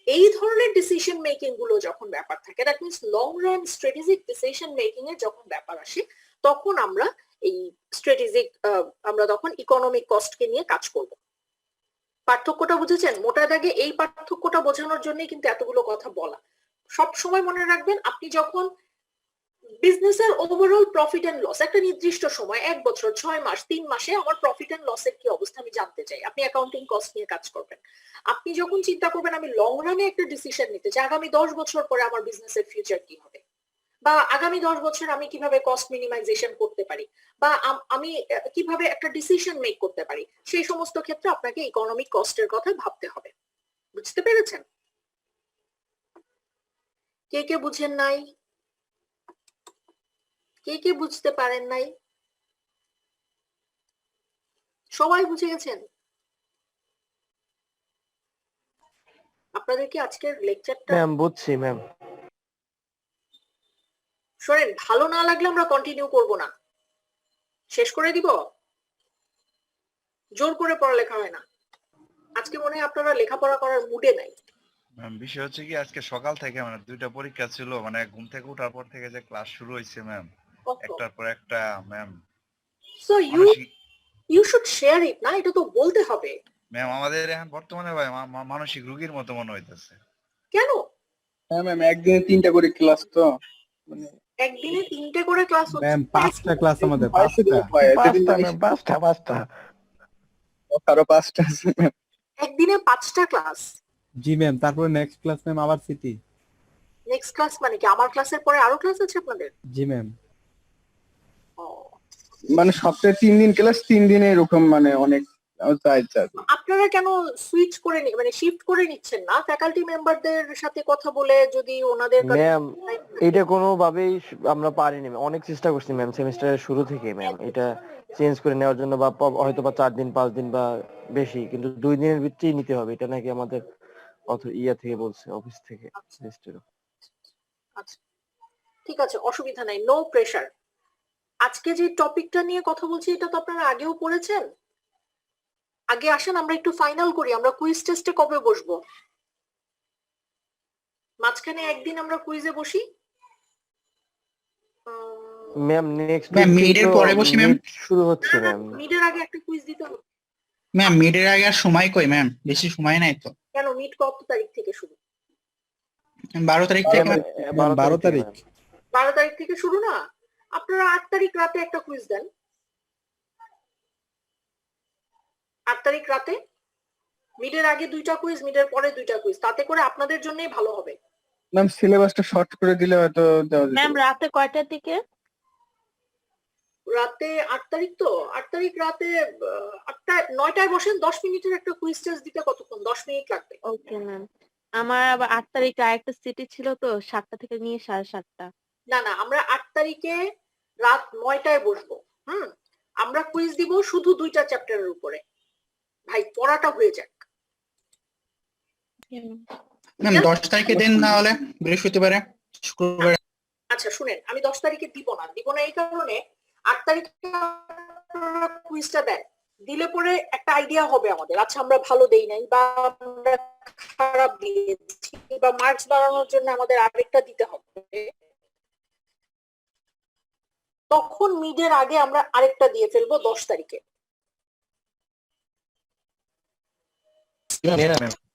Speaker 1: এই ধরনের ডিসিশন মেকিং গুলো যখন ব্যাপার থাকে that means long run strategic decision making এর যখন ব্যাপার আসে তখন আমরা এই স্ট্র্যাটেজিক আমরা তখন ইকোনমিক কস্টকে নিয়ে কাজ করব। পার্থক্যটা বুঝেছেন? মোটা দাগে এই পার্থক্যটা বোঝানোর জন্য কিন্তু এতগুলো কথা বলা। সব সময় মনে রাখবেন, আপনি যখন বিজনেসের ওভারঅল প্রফিট এন্ড লস একটা নির্দিষ্ট সময় 1 বছর 6 মাস 3 মাসে আমার প্রফিট এন্ড লসের কি অবস্থা আমি জানতে চাই, আপনি অ্যাকাউন্টিং কস্ট নিয়ে কাজ করবেন। আপনি যখন চিন্তা করবেন আমি লং রানে একটা ডিসিশন নিতে চাই, আগামী 10 বছর পরে আমার বিজনেসের ফিউচার কি হবে, বা আগামী 10 বছর আমি কিভাবে কস্ট মিনিমাইজেশন করতে পারি, বা আমি কিভাবে একটা ডিসিশন মেক করতে পারি, সেই সমস্ত ক্ষেত্রে আপনাকে ইকোনমিক কস্টের কথা ভাবতে হবে। বুঝতে পেরেছেন? কে কে বুঝেন নাই? কে কে বুঝতে পারেন নাই? সবাই বুঝে গেছেন? আপনাদের কি আজকের লেকচারটা
Speaker 4: ম্যাম বুঝছি ম্যাম।
Speaker 1: শোনেন, ভালো না লাগলে আমরা কন্টিনিউ করব না, শেষ করে দিব। জোর করে পড়ালেখা হয় না। আজকে মনে হয় আপনারা লেখাপড়া করার মুডে নাই।
Speaker 7: ম্যাম বিষয় হচ্ছে কি আজকে সকাল থেকে মানে 2টা পরীক্ষা ছিল, মানে ঘুম থেকে ওঠার পর থেকে যে ক্লাস শুরু হয়েছে ম্যাম, একটার পর একটা ma'am.
Speaker 1: So you should share it না, এটা তো বলতে হবে।
Speaker 7: ম্যাম আমাদের এখন বর্তমানে ভাই মানসিক রোগীর মতো মনে হইতেছে।
Speaker 1: কেন?
Speaker 8: হ্যাঁ ম্যাম, একদিনে 3টা করে ক্লাস তো মানে
Speaker 1: একদিনে 3টে করে ক্লাস হচ্ছে?
Speaker 5: ম্যাম 5টা ক্লাস আমাদের,
Speaker 8: হয় শুধু
Speaker 5: 5টা।
Speaker 8: হয়, এতদিন
Speaker 3: পাঁচটা
Speaker 8: জানি
Speaker 3: ম্যাম, পাঁচটা
Speaker 8: আরো 5টা আছে ম্যাম।
Speaker 1: একদিনে 5টা ক্লাস?
Speaker 5: জি ম্যাম, তারপরে নেক্সট ক্লাস ম্যাম আবার সিটি।
Speaker 1: নেক্সট ক্লাস মানে কি আমার ক্লাসের পরে আরো ক্লাস আছে আপনাদের?
Speaker 5: জি ম্যাম।
Speaker 1: ও,
Speaker 8: মানে সপ্তাহে 3 দিন ক্লাস, 3 দিনে এরকম মানে অনেক চাই।
Speaker 1: আপনারা কেন সুইচ করে মানে শিফট করে নিচ্ছেন না? ফ্যাকাল্টি মেম্বারদের সাথে কথা বলে যদি ওনাদের
Speaker 4: ম্যাম এটা কোনোভাবেই আমরা পারিনি ম্যাম, অনেক চেষ্টা করছি ম্যাম সেমিস্টারের শুরু থেকে ম্যাম এটা চেঞ্জ করে নেওয়ার জন্য, বা হয়তো বা 4 দিন 5 দিন বা বেশি, কিন্তু 2 দিনের ভিতরেই নিতে হবে, এটা নাকি আমাদের ইয়া থেকে বলছে, অফিস থেকে রেজিস্ট্রার।
Speaker 1: আচ্ছা ঠিক আছে, অসুবিধা নাই, নো প্রেসার। আজকে যে টপিকটা নিয়ে কথা বলছি এটা তো আপনারা আগেও পড়েছেন। আগে আসেন আমরা একটু ফাইনাল করি, আমরা কুইজ টেস্টে কবে বসবো? মাঝখানে একদিন আমরা কুইজে বসি।
Speaker 4: ম্যাম নেক্সট
Speaker 9: ম্যাম মিডের পরে বসি ম্যাম।
Speaker 4: শুরু হচ্ছে ম্যাম।
Speaker 1: মিডের আগে একটা কুইজ দিতে হবে।
Speaker 9: ম্যাম মিডের আগে আর সময় কই ম্যাম, বেশি সময় নাই তো।
Speaker 1: কেন, মিড কত তারিখ থেকে শুরু?
Speaker 9: 12 তারিখ থেকে।
Speaker 5: 12 তারিখ।
Speaker 1: 12 তারিখ থেকে শুরু না? আপনারা 8 তারিখ রাতে একটা কুইজ দেন। 8 তারিখ রাতে মিডের আগে 2টা কুইজ, মিডের পরে 2টা কুইজ, তাতে করে আপনাদের জন্যই ভালো হবে।
Speaker 8: ম্যাম সিলেবাসটা শর্ট করে দিলে হয়তো দেওয়া যেত।
Speaker 6: ম্যাম রাতে কয়টার দিকে?
Speaker 1: রাতে 8 তারিখ তো 8 তারিখ রাতে 9টায় বসেন, 10 মিনিটের একটা কুইজ টেস্ট দিতে কতক্ষণ? 10 মিনিট লাগবে।
Speaker 6: Okay ma'am. আমার আবার 8 তারিখে আরেকটা সিটি ছিল তো, 7টা থেকে নিয়ে 7:30টা।
Speaker 1: না না, আমরা 8 তারিখে রাত 9টায় বসবো। আমরা কুইজ দিব শুধু 2টা চ্যাপ্টারের উপরে। ভাই পড়াটা হয়ে যাক।
Speaker 9: ম্যাম 10 তারিখে দেন তাহলে, বৃহস্পতিবারে শুক্রবারে।
Speaker 1: আচ্ছা শুনেন, আমি 10 তারিখে দিব না এই কারণে, 8 তারিখে কুইজটা দেন, দিলে পরে একটা আইডিয়া হবে আমাদের, আচ্ছা আমরা ভালো দেই নাই বা আমরা খারাপ দিয়েছি, বা মার্কস বাড়ানোর জন্য আমাদের আরেকটা দিতে হবে। তখন মিডের আগে আমরা আরেকটা দিয়ে ফেলবো 10 তারিখে।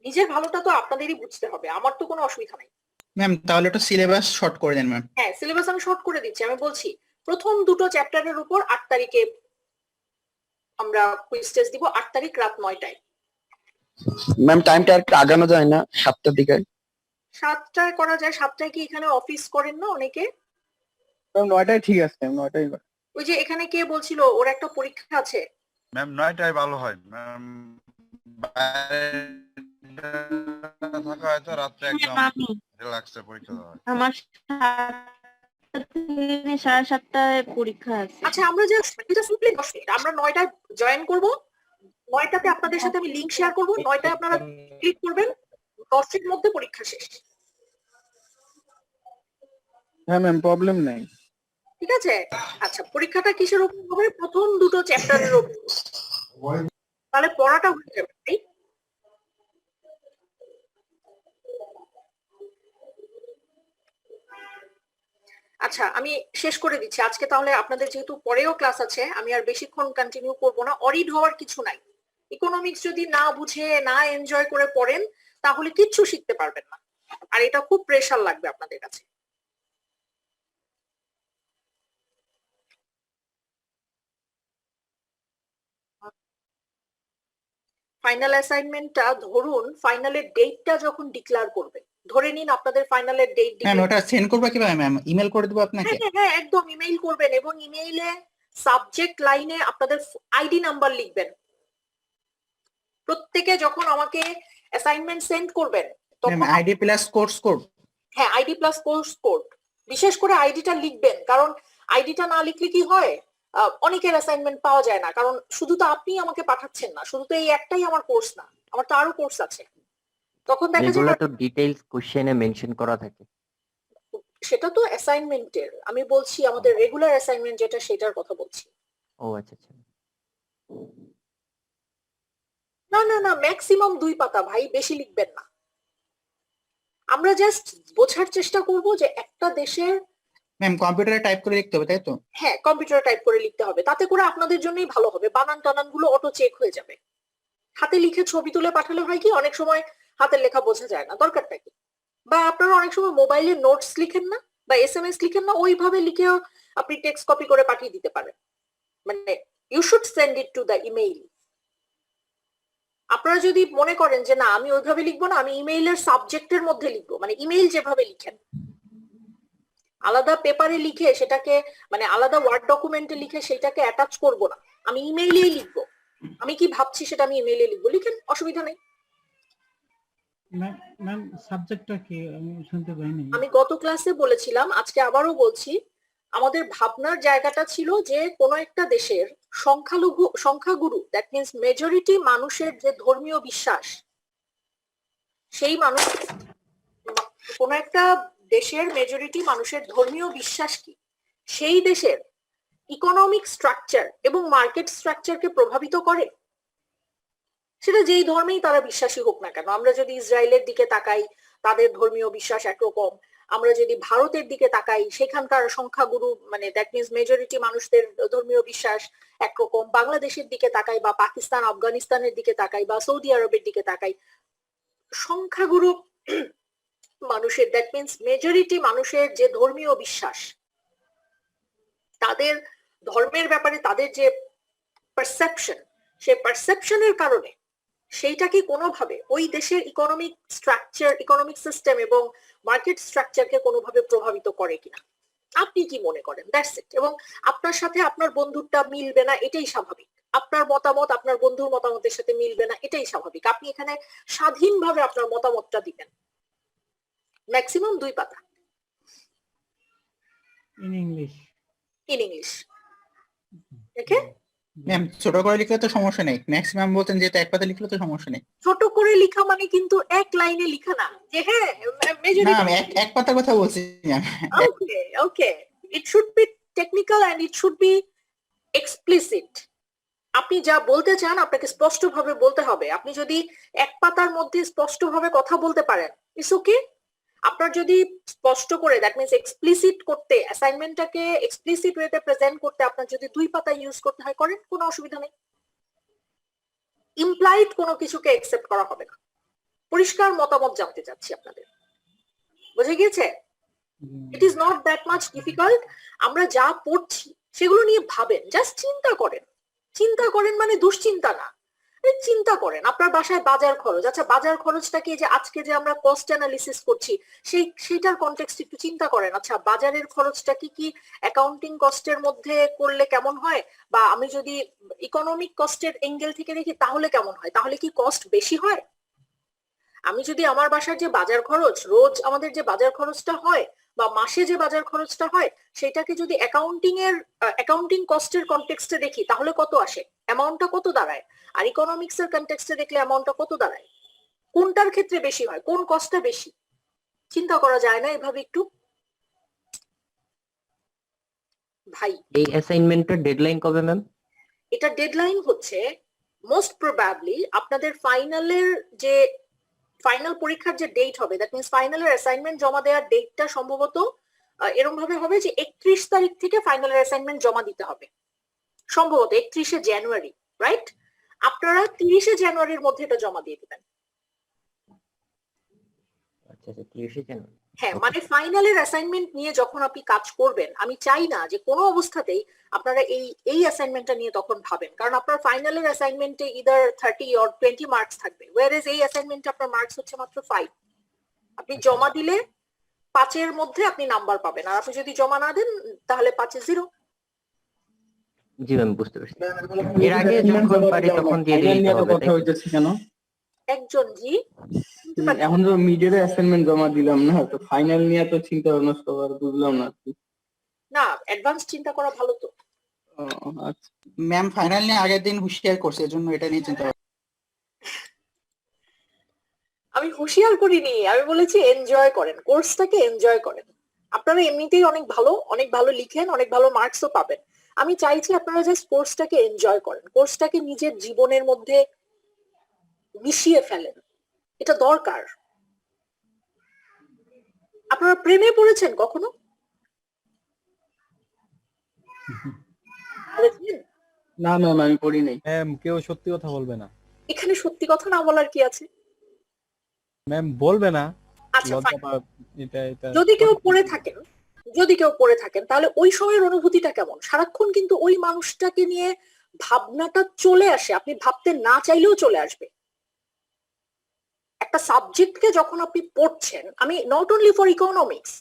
Speaker 1: নিজের ভালোটা তো আপনাদেরই বুঝতে হবে, আমার তো কোনো অসুবিধা নাই।
Speaker 9: ম্যাম তাহলে একটু সিলেবাস শর্ট করে দেন ম্যাম।
Speaker 1: হ্যাঁ সিলেবাস আমি শর্ট করে দিচ্ছি, আমি বলছি প্রথম 2টো চ্যাপ্টারের উপর 8 তারিখে আমরা কুইজ টেস্ট দিব, 8 তারিখ রাত 9টায়।
Speaker 8: ম্যাম টাইমটা একটু আগানো যায় না 7টার দিকে?
Speaker 1: 7টায় করা যায়। 7টায় কি এখানে অফিস করেন না অনেকে?
Speaker 8: ম্যাম 9টায় ঠিক আছে, 9টায়।
Speaker 1: ওই যে এখানে কে বলছিল ওর একটা পরীক্ষা আছে।
Speaker 7: ম্যাম 9টায় ভালো হয় ম্যাম, থাকা হয়তো রাত্রে একদম
Speaker 6: আমি
Speaker 7: রিল্যাক্সে পরীক্ষা দেওয়া হয়।
Speaker 6: আমার 7টা থেকে 7:30টায় পরীক্ষা আছে।
Speaker 1: আচ্ছা আমরা যে এটা সিম্পলি 10 মিনিট, আমরা 9টায় জয়েন করব, 9টাতে আপনাদের সাথে আমি লিংক শেয়ার করব, 9টায় আপনারা ক্লিক করবেন, 10 এর মধ্যে পরীক্ষা শেষ।
Speaker 8: হ্যাঁ ম্যাম প্রবলেম নাই।
Speaker 1: ঠিক আছে? আচ্ছা পরীক্ষাটা কিসের উপর হবে? প্রথম 2টো চ্যাপ্টারের উপর, তাহলে পড়াটা হয়ে যাবে। রাইট? আচ্ছা আমি শেষ করে দিচ্ছি আজকে তাহলে। আপনাদের যেহেতু পরেও ক্লাস আছে, আমি আর বেশিক্ষণ কন্টিনিউ করব না। অরিড হওয়ার কিছু নাই। ইকোনমিক্স যদি না বুঝে না এনজয় করে পড়েন তাহলে কিচ্ছু শিখতে পারবেন না। আর এটা খুব প্রেশার লাগবে আপনাদের কাছে। ফাইনাল অ্যাসাইনমেন্টটা ধরুন ফাইনালের ডেটটা যখন ডিক্লেয়ার করবে, ধরে নিন আপনাদের ফাইনালের ডেট
Speaker 9: ম্যাম ওটা সেন্ড করবো কিভাবে ম্যাম? ইমেল করে দেবো আপনাকে?
Speaker 1: হ্যাঁ একদম ইমেইল করবেন এবং ইমেইলে সাবজেক্ট লাইনে আপনাদের আইডি নাম্বার লিখবেন। প্রত্যেকে যখন আমাকে অ্যাসাইনমেন্ট সেন্ড করবেন তখন
Speaker 9: আইডি প্লাস কোর্স কোড।
Speaker 1: হ্যাঁ আইডি প্লাস কোর্স কোড, বিশেষ করে আইডিটা লিখবেন, কারণ আইডিটা না লিখলে কি হয় অনেকের অ্যাসাইনমেন্ট পাওয়া যায় না, কারণ শুধু তো আপনি আমাকে পাঠাচ্ছেন না, শুধু তো এই একটাই আমার কোর্স না, আমার তো আরো কোর্স আছে। তখন দেখা যায়
Speaker 10: এগুলো তো ডিটেইলস কোশ্চেনে মেনশন করা থাকে।
Speaker 1: সেটা তো অ্যাসাইনমেন্টের, আমি বলছি আমাদের রেগুলার অ্যাসাইনমেন্ট যেটা সেটার কথা বলছি।
Speaker 10: ও আচ্ছা আচ্ছা।
Speaker 1: না না না, ম্যাক্সিমাম 2 পাতা ভাই, বেশি লিখবেন না। আমরা জাস্ট বোঝার চেষ্টা করব যে একটা দেশের,
Speaker 9: ম্যাম কম্পিউটারে টাইপ করে লিখতে হবে তাই তো?
Speaker 1: হ্যাঁ কম্পিউটারে টাইপ করে লিখতে হবে, তাতে করে আপনাদের জন্যই ভালো হবে, বানান টানান গুলো অটো চেক হয়ে যাবে। হাতে লিখে ছবি তুলে পাঠালে হয় কি অনেক সময় হাতের লেখা বোঝা যায় না, দরকারটা কি? বা আপনারা অনেক সময় মোবাইলে নোটস লিখেন না বা এসএমএস লিখেন না, ওইভাবে লিখেও আপনি টেক্সট কপি করে পাঠিয়ে দিতে পারেন। মানে you should send it to the email. আপনারা যদি মনে করেন যে না আমি ওইভাবে লিখবো না, আমি ইমেইলের সাবজেক্টের মধ্যে লিখবো, মানে ইমেইল যেভাবে লিখেন আলাদা পেপারে লিখে সেটাকে, মানে আলাদা ওয়ার্ড ডকুমেন্টে লিখে সেটাকে অ্যাটাচ করব না, আমি ইমেইলেই লিখবো, আমি কি ভাবছি সেটা আমি ইমেইলে লিখবো, লিখেন, অসুবিধা নেই।
Speaker 2: ম্যাম সাবজেক্টটা কি আমি শুনতে পাইনি।
Speaker 1: আমি গত ক্লাসে বলেছিলাম, আজকে আবারও বলছি, আমাদের ভাবনার জায়গাটা ছিল যে কোনো একটা দেশের সংখ্যাগুরু, দ্যাট মিনস মেজরিটি মানুষের যে ধর্মীয় বিশ্বাস, সেই মানুষ, কোনো একটা দেশের মেজরিটি মানুষের ধর্মীয় বিশ্বাস কি সেই দেশের ইকোনমিক স্ট্রাকচার এবং মার্কেট স্ট্রাকচারকে প্রভাবিত করে। সেটা যেই ধর্মেই তারা বিশ্বাসী হোক না কেন, আমরা যদি ইসরায়েলের দিকে তাকাই তাদের ধর্মীয় বিশ্বাস একরকম, আমরা যদি ভারতের দিকে তাকাই সেখানকার সংখ্যাগুরু মানে দ্যাট মিনস মেজরিটি মানুষদের ধর্মীয় বিশ্বাস একরকম, বাংলাদেশের দিকে তাকাই বা পাকিস্তান আফগানিস্তানের দিকে তাকাই বা সৌদি আরবের দিকে তাকাই, সংখ্যাগুরু মানুষের দ্যাট মিনস মেজরিটি মানুষের যে ধর্মীয় বিশ্বাস, তাদের ধর্মের ব্যাপারে তাদের যে পারসেপশন, সেই পারসেপশনের কারণে সেইটা কি কোনোভাবে ওই দেশের ইকোনমিক স্ট্রাকচার, ইকোনমিক সিস্টেম এবং মার্কেট স্ট্রাকচারকে কোনোভাবে প্রভাবিত করে কিনা, আপনি কি মনে করেন? That's it. এবং আপনার সাথে আপনার বন্ধুরটা মিলবে না, এটাই স্বাভাবিক। আপনার মতামত আপনার বন্ধুর মতামতের সাথে মিলবে না, এটাই স্বাভাবিক। আপনি এখানে স্বাধীনভাবে আপনার মতামতটা দিবেন। ম্যাক্সিমাম 2 পাতা
Speaker 2: ইন ইংলিশ।
Speaker 1: ওকে
Speaker 9: ম্যাম ছোট করে লিখলে তো সমস্যা নেই, ম্যাক্সিমাম বলতেন যেহেতু এক পাতা লিখলে তো সমস্যা নেই।
Speaker 1: ছোট করে লেখা মানে কিন্তু এক লাইনে লেখা না যে হ্যাঁ
Speaker 9: না
Speaker 1: মেজরিটি।
Speaker 9: আমি এক পাতার কথা বলছি ma'am.
Speaker 1: Okay it should be technical and it should be explicit. আপনি যা বলতে চান আপনাকে স্পষ্টভাবে বলতে হবে। আপনি যদি এক পাতার মধ্যে স্পষ্টভাবে কথা বলতে পারেন ইটস ওকে। আপনার যদি স্পষ্ট করে দ্যাট মিনস এক্সপ্লিসিট করতে, অ্যাসাইনমেন্টটাকে এক্সপ্লিসিট ওয়েতে প্রেজেন্ট করতে আপনার যদি 2 পাতা ইউজ করতে হয় করেন, কোনো অসুবিধা নেই। ইমপ্লাইড কোনো কিছুকে একসেপ্ট করা হবে না। পরিষ্কার মতামত জানতে চাচ্ছি আপনাদের, বুঝে গিয়েছে? It is not that much difficult. আমরা যা পড়ছি সেগুলো নিয়ে ভাবেন, জাস্ট চিন্তা করেন। চিন্তা করেন মানে দুশ্চিন্তা না, চিন্তা করেন আপনার বাসায় বাজার খরচ, আচ্ছা বাজার খরচটাকে যে আজকে যে আমরা কস্ট অ্যানালিসিস করছি সেইটার কনটেক্সট একটু চিন্তা করেন। আচ্ছা বাজারের খরচটা কি অ্যাকাউন্টিং কস্টের মধ্যে করলে কেমন হয়, বা আমি যদি ইকোনমিক কস্টের এঙ্গেল থেকে দেখি তাহলে কেমন হয়, তাহলে কি কস্ট বেশি হয়? আমি যদি আমার বাসার যে বাজার খরচ, রোজ আমাদের যে বাজার খরচটা হয় বা মাসে যে বাজার খরচটা হয়, সেটাকে যদি অ্যাকাউন্টিং কস্টের কনটেক্সটে দেখি তাহলে কত আসে, অ্যামাউন্টটা কত দাঁড়ায়, আর ইকোনমিক্স এর কনটেক্সটে দেখলে অ্যামাউন্টটা কত দাঁড়ায়, কোনটার ক্ষেত্রে বেশি হয়, কোন কস্টটা বেশি, চিন্তা করা যায় না এভাবে একটু? ভাই
Speaker 10: এই অ্যাসাইনমেন্টের ডেডলাইন কবে ম্যাম?
Speaker 1: এটা ডেডলাইন হচ্ছে মোস্ট প্রবাবলি আপনাদের ফাইনাল পরীক্ষার যে ডেট হবে, দ্যাট মিনস ফাইনালের অ্যাসাইনমেন্ট জমা দেওয়ার ডেটটা সম্ভবত এরকম ভাবে হবে যে 31 তারিখ থেকে ফাইনালের অ্যাসাইনমেন্ট জমা দিতে হবে, সম্ভবত 31শে জানুয়ারি, রাইট? আপনারা 30শে জানুয়ারির মধ্যে এটা জমা দিয়ে দিবেন।
Speaker 10: আচ্ছা আচ্ছা ক্লিয়ার হয়েছে না?
Speaker 1: হ্যাঁ, মানে ফাইনালের অ্যাসাইনমেন্ট নিয়ে যখন আপনি কাজ করবেন, আমি চাই না যে কোনো অবস্থাতেই আপনারা এই অ্যাসাইনমেন্টটা নিয়ে তখন ভাবেন, কারণ আপনার ফাইনালের অ্যাসাইনমেন্টে ইদার 30 অর 20 মার্কস থাকবে, ওয়ারেজ এই অ্যাসাইনমেন্টে আপনার মার্কস হচ্ছে মাত্র 5। আপনি জমা দিলে 5-এর মধ্যে আপনি নাম্বার পাবেন, আর আপনি যদি জমা না দেন তাহলে 5-এ 0।
Speaker 10: জি ম্যাম বুঝতে পারছি। এর আগে যখন পারি তখন দিয়ে দিলেই তো হবে,
Speaker 8: কথা
Speaker 10: তাই তো?
Speaker 8: হইতেছে কেন?
Speaker 1: একজন জি
Speaker 8: এখন তো মিডিয়ারে অ্যাসাইনমেন্ট জমা দিলাম না, তো ফাইনাল নিয়ে তো চিন্তা ভাবনা সবার, বুঝলাম না আর কি।
Speaker 1: না, অ্যাডভান্স চিন্তা করা ভালো তো।
Speaker 8: ও, আচ্ছা।
Speaker 9: ম্যাম ফাইনাল নিয়ে আগের দিন হুঁশিয়ার করছে, এজন্য এটা নিয়ে চিন্তা
Speaker 1: আমি হুঁশিয়ার করিনি, আমি বলেছি এনজয় করেন, কোর্সটাকে এনজয় করেন। আপনারা এমনিতেই অনেক ভালো লিখেন, অনেক ভালো মার্কসও পাবেন। আমি চাইছি আপনারা জাস্ট কোর্সটাকে এনজয় করেন, কোর্সটাকে নিজের জীবনের মধ্যে মিশিয়ে ফেলেন, এটা দরকার। আপনারা প্রেমে পড়েছেন কখনো? পড়েছেন?
Speaker 8: না ম্যাম, আমি পড়ি নাই।
Speaker 5: ম্যাম কেউ সত্যি কথা বলবে না,
Speaker 1: এখানে সত্যি কথা না বলার কি আছে?
Speaker 5: ম্যাম বলবে না,
Speaker 1: আচ্ছা
Speaker 5: লজ্জা
Speaker 1: fine।
Speaker 5: পায়, এটা
Speaker 1: যদি কেউ পড়ে থাকেন তাহলে ওই সময়ের অনুভূতিটা কেমন? সারাক্ষণ কিন্তু ওই মানুষটাকে নিয়ে ভাবনাটা চলে আসে, আপনি ভাবতে না চাইলেও চলে আসবে। একটা সাবজেক্টকে যখন আপনি পড়ছেন, আমি নট অনলি ফর ইকোনমিক্স,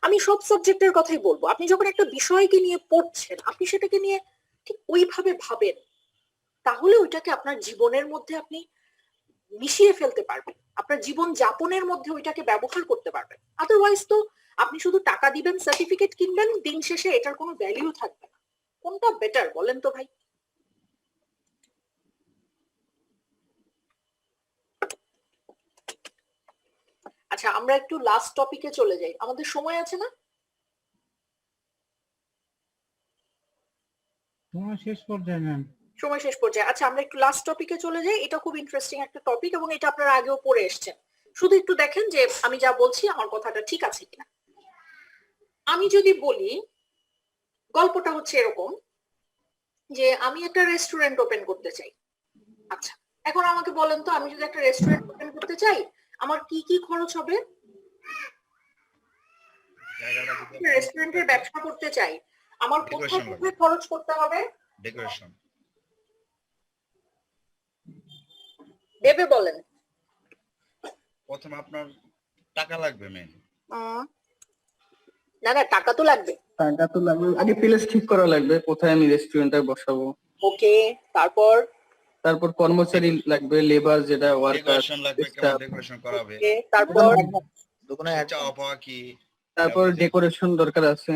Speaker 1: আমি সব সাবজেক্টের কথাই বলবো, আপনি যখন একটা বিষয়কে নিয়ে পড়ছেন, আপনি সেটাকে নিয়ে ঠিক ওইভাবে ভাবেন, তাহলে ওইটাকে আপনার জীবনের মধ্যে আপনি মিশিয়ে ফেলতে পারবেন, আপনার জীবন যাপনের মধ্যে ওইটাকে ব্যবহার করতে পারবেন। আদারওয়াইজ তো আপনি শুধু টাকা দিবেন, সার্টিফিকেট কিনবেন, দিন শেষে এটার কোনো ভ্যালিউ থাকবে না। কোনটা বেটার বলেন তো ভাই? আচ্ছা, আমরা একটু লাস্ট টপিকে চলে যাই, আমাদের সময় আছে না?
Speaker 2: তোমার শেষ পর্যায়ে ম্যাম।
Speaker 1: সময় শেষ পর্যায়ে। আচ্ছা, আমরা একটু লাস্ট টপিকে চলে যাই, এটা খুব ইন্টারেস্টিং একটা টপিক এবং এটা আপনারা আগেও পড়ে এসেছেন। শুধু একটু দেখেন যে আমি যা বলছি আমার কথাটা ঠিক আছে কিনা। আমি যদি বলি, গল্পটা হচ্ছে এরকম যে আমি একটা রেস্টুরেন্ট ওপেন করতে চাই। আচ্ছা, এখন আমাকে বলেন তো, আমি যদি একটা রেস্টুরেন্ট ওপেন করতে চাই আমার কি কি খরচ হবে? রেস্টুরেন্টের ব্যবসা করতে চাই, আমার কোথায় কোথায় খরচ করতে হবে?
Speaker 7: ডেকোরেশন।
Speaker 1: ভেবে বলেন।
Speaker 7: প্রথম আপনার টাকা লাগবে মেইন।
Speaker 1: না না, টাকা তো লাগবে।
Speaker 8: টাকা তো লাগবে, আগে প্লেস ঠিক করা লাগবে কোথায় আমি রেস্টুরেন্টটা বসাবো।
Speaker 1: ওকে, তারপর
Speaker 8: কর্মচারী লাগবে, লেবার যেটা ওয়ার্কার,
Speaker 7: ডেকোরেশন লাগবে, কেমন ডেকোরেশন করাবে,
Speaker 1: তারপর
Speaker 7: দোকানে চাওয়া পাওয়া কি,
Speaker 8: তারপর ডেকোরেশন দরকার আছে।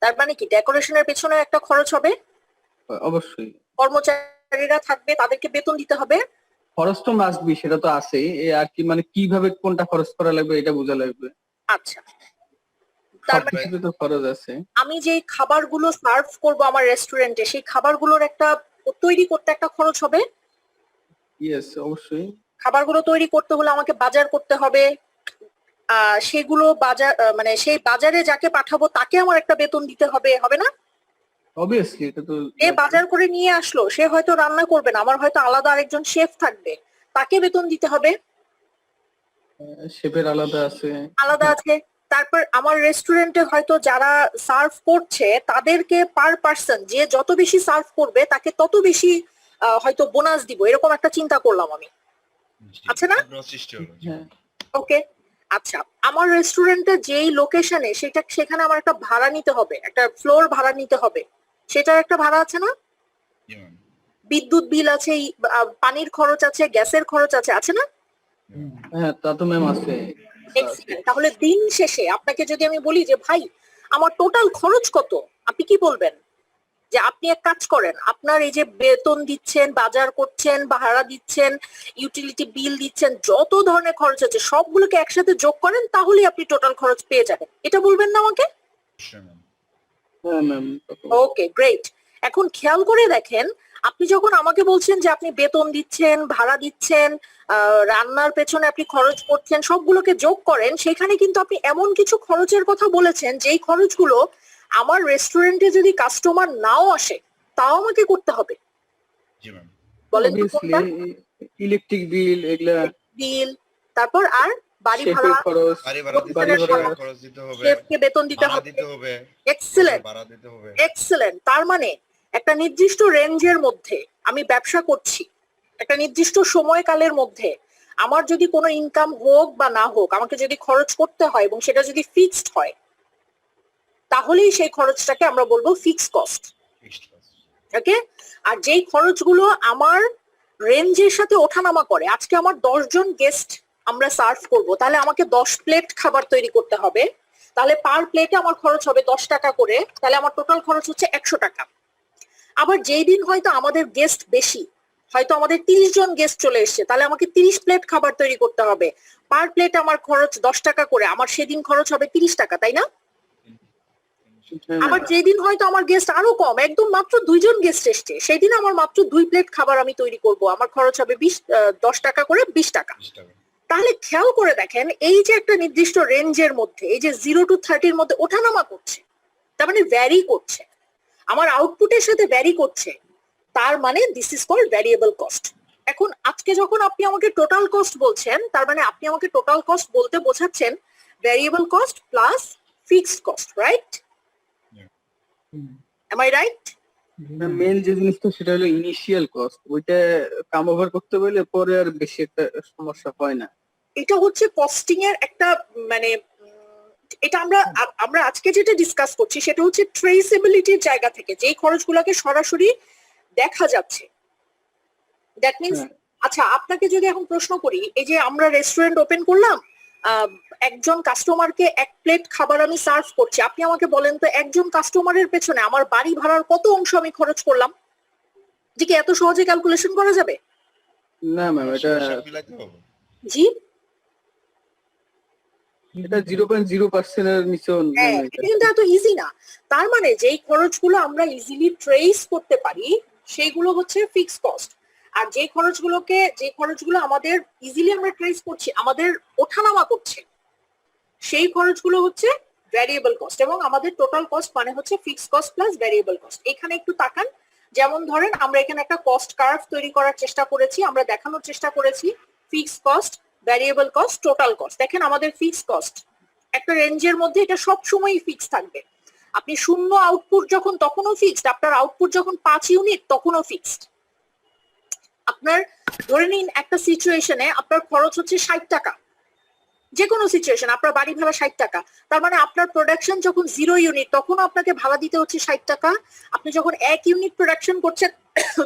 Speaker 1: তার মানে কি ডেকোরেশনের পেছনে একটা খরচ হবে?
Speaker 8: অবশ্যই।
Speaker 1: কর্মচারীরা থাকবে, তাদেরকে বেতন দিতে হবে।
Speaker 8: খরচ তো মাস্ট বি, সেটা তো আছেই, আর কি মানে কিভাবে কোনটা খরচ করা লাগবে এটা বোঝা লাগবে।
Speaker 1: আচ্ছা, তার মানে
Speaker 8: সবকিছুতে তো খরচ আছে।
Speaker 1: আমি যে খাবারগুলো সার্ভ করব আমার রেস্টুরেন্টে, সেই খাবারগুলোর একটা তৈরি করতে একটা খরচ হবে।
Speaker 8: ইয়েস, অবশ্যই।
Speaker 1: খাবারগুলো তৈরি করতে হলে আমাকে বাজার করতে হবে, সেগুলো বাজার মানে সেই বাজারে যাকে পাঠাবো তাকে আমার একটা বেতন দিতে হবে, হবে না?
Speaker 8: অবভিয়াসলি, এটা তো
Speaker 1: যে বাজার করে নিয়ে আসলো সে হয়তো রান্না করবে না, আমার হয়তো আলাদা আরেকজন শেফ থাকবে, তাকে বেতন দিতে হবে।
Speaker 8: শেফের আলাদা আছে।
Speaker 1: তারপর আমার রেস্টুরেন্টে হয়তো যারা সার্ভ করছে তাদেরকে পার পার্সন যে যত বেশি সার্ভ করবে তাকে তত বেশি হয়তো বোনাস দিব, এরকম একটা চিন্তা করলাম আমি। আচ্ছা না? ওকে, আচ্ছা, আমার রেস্টুরেন্টের যেই লোকেশনে সেখানে আমার একটা ভাড়া নিতে হবে, একটা ফ্লোর ভাড়া নিতে হবে, সেটার একটা ভাড়া আছে না? বিদ্যুৎ বিল আছে, পানির খরচ আছে, গ্যাসের খরচ আছে, আছে না?
Speaker 8: হ্যাঁ, তা তো ম্যাম আছে।
Speaker 1: তাহলে দিন শেষে আপনাকে যদি আমি বলি যে ভাই আমার টোটাল খরচ কত, আপনি কি বলবেন? যে আপনি এক কাজ করেন, আপনার এই যে বেতন দিচ্ছেন, বাজার করছেন, ভাড়া দিচ্ছেন, ইউটিলিটি বিল দিচ্ছেন, যত ধরনের খরচ আছে সবগুলোকে একসাথে যোগ করেন, তাহলেই আপনি টোটাল খরচ পেয়ে যাবেন। এটা বলবেন না আমাকে?
Speaker 8: হ্যাঁ ম্যাম।
Speaker 1: ওকে, গ্রেট। এখন খেয়াল করে দেখেন, আপনি যখন আমাকে বলছেন যে আপনি বেতন দিচ্ছেন, ভাড়া দিচ্ছেন, রান্নার পেছনে আপনি খরচ করছেন, সবগুলোকে যোগ করেন, সেখানে কিন্তু আপনি এমন কিছু খরচের কথা বলেছেন যেই খরচগুলো আমার রেস্টুরেন্টে যদি কাস্টমার নাও আসে তাও আমাকে করতে হবে। বলেন তো কোনটা?
Speaker 8: ইলেকট্রিক বিল, এগুলা
Speaker 1: বিল, তারপর আর বাড়ি
Speaker 8: শেফের
Speaker 1: ভাড়া,
Speaker 8: খরচ,
Speaker 7: বাড়ি ভাড়া দিতে
Speaker 8: বাড়ি
Speaker 7: হবে,
Speaker 8: ভাড়া,
Speaker 7: শেফের খরচ দিতে হবে,
Speaker 1: শেফকে বেতন দিতে
Speaker 7: ভাড়া
Speaker 1: হবে।
Speaker 7: দিতে হবে,
Speaker 1: এক্সেলেন্ট,
Speaker 7: ভাড়া দিতে হবে।
Speaker 1: এক্সেলেন্ট। তার মানে একটা নির্দিষ্ট রেঞ্জের মধ্যে আমি ব্যবসা করছি, একটা নির্দিষ্ট সময়কালের মধ্যে আমার যদি কোনো ইনকাম হোক বা না হোক, আমাকে যদি খরচ করতে হয় এবং সেটা যদি ফিক্সড হয়, তাহলেই সেই খরচটাকে আমরা বলবো ফিক্সড কস্ট।
Speaker 7: Fixed cost।
Speaker 1: ওকে? আর যেই খরচগুলো আমার রেঞ্জের সাথে ওঠানামা করে, আজকে আমার 10 জন গেস্ট আমরা সার্ভ করব, তাহলে আমাকে 10 প্লেট খাবার তৈরি করতে হবে, তাহলে পার প্লেটে আমার খরচ হবে 10 টাকা করে, তাহলে আমার টোটাল খরচ হচ্ছে 100 টাকা। আবার যেই দিন হয়তো আমাদের গেস্ট বেশি, হয়তো আমাদের 30 জন গেস্ট চলে এসেছে, তাহলে আমাকে 30 প্লেট খাবার তৈরি করতে হবে, পার প্লেট আমার খরচ 10 টাকা করে, আমার সেদিন খরচ হবে 30 টাকা, তাই না? আবার যেদিন হয়তো আমার গেস্ট আরো কম, একদম মাত্র 2 জন গেস্ট এসছে, সেদিন আমার মাত্র 2 প্লেট খাবার আমি তৈরি করব, আমার খরচ হবে 10 টাকা করে, 20 টাকা।
Speaker 7: 20 টাকা।
Speaker 1: তাহলে খেয়াল করে দেখেন, এই যে একটা নির্দিষ্ট রেঞ্জের মধ্যে, এই যে 0 to 30 এর মধ্যে ওঠানামা করছে, তার মানে ভ্যারি করছে, আমার আউটপুটের সাথে ভ্যারি করছে, তার মানে this is called variable cost. এখন আজকে যখন আপনি আমাকে টোটাল কস্ট বলছেন, তার মানে আপনি আমাকে টোটাল কস্ট বলতে বোঝাচ্ছেন variable cost plus fixed cost, right? Am I right?
Speaker 8: Main যে জিনিসটা সেটা হলো ইনিশিয়াল কস্ট, ওইটা কাম ওভার করতে বলে পরে আর বেশি একটা সমস্যা হয় না।
Speaker 1: এটা হচ্ছে কস্টিং এর একটা মানে এটা আমরা আজকে যেটা ডিসকাস করছি সেটা হচ্ছে ট্রেসেবিলিটির জায়গা থেকে, যেই খরচগুলোকে সরাসরি দেখা যাচ্ছে। দ্যাট মিন্স, আচ্ছা আপনাকে যদি এখন প্রশ্ন করি, এই যে আমরা রেস্টুরেন্ট ওপেন করলাম, একজন কাস্টমারকে 1 প্লেট খাবার আমি সার্ভ করছি, আপনি আমাকে বলেন তো একজন কাস্টমারের পেছনে আমার বাড়ি ভাড়ার কত অংশ আমি খরচ করলাম? যে কি এত সহজে ক্যালকুলেশন করা যাবে?
Speaker 8: না ম্যাম, এটা
Speaker 7: সব মিলাইতে হবে।
Speaker 1: জি,
Speaker 8: এটা 0.0% এর নিচেও
Speaker 1: হ্যাঁ,
Speaker 8: নেমে
Speaker 1: এটা
Speaker 8: যায়।
Speaker 1: কিন্তু এত ইজি না। তার মানে যেই খরচগুলো আমরা ইজিলি ট্রেস করতে পারি সেইগুলো হচ্ছে ফিক্সড কস্ট, আর যে খরচগুলো আমাদের ইজিলি আমরা ট্রেস করছি, আমাদের ওঠানামা করছে, সেই খরচগুলো হচ্ছে ভ্যারিয়েবল কস্ট। এবং আমাদের টোটাল কস্ট মানে হচ্ছে fixed cost plus variable cost. এখানে একটু তাকান, যেমন ধরেন আমরা এখানে একটা কস্ট কার্ভ তৈরি করার চেষ্টা করেছি, আমরা দেখানোর চেষ্টা করেছি fixed cost, variable cost, total cost. দেখেন আমাদের ফিক্সড কস্ট একটা রেঞ্জের মধ্যে, এটা সব সময়ই ফিক্সড থাকবে। আপনি 0 আউটপুট যখন, তখনও ফিক্সড, আপনার আউটপুট যখন 5 ইউনিট তখনও ফিক্সড। আপনার ধরে নিন একটা সিচুয়েশনে আপনার খরচ হচ্ছে 60 টাকা, যে কোনো সিচুয়েশন আপনার বাড়ি ভাড়া 60 টাকা, তার মানে আপনার প্রোডাকশন যখন 0 ইউনিট তখন আপনাকে ভাড়া দিতে হচ্ছে 60 টাকা, আপনি যখন 1 ইউনিট প্রোডাকশন করছেন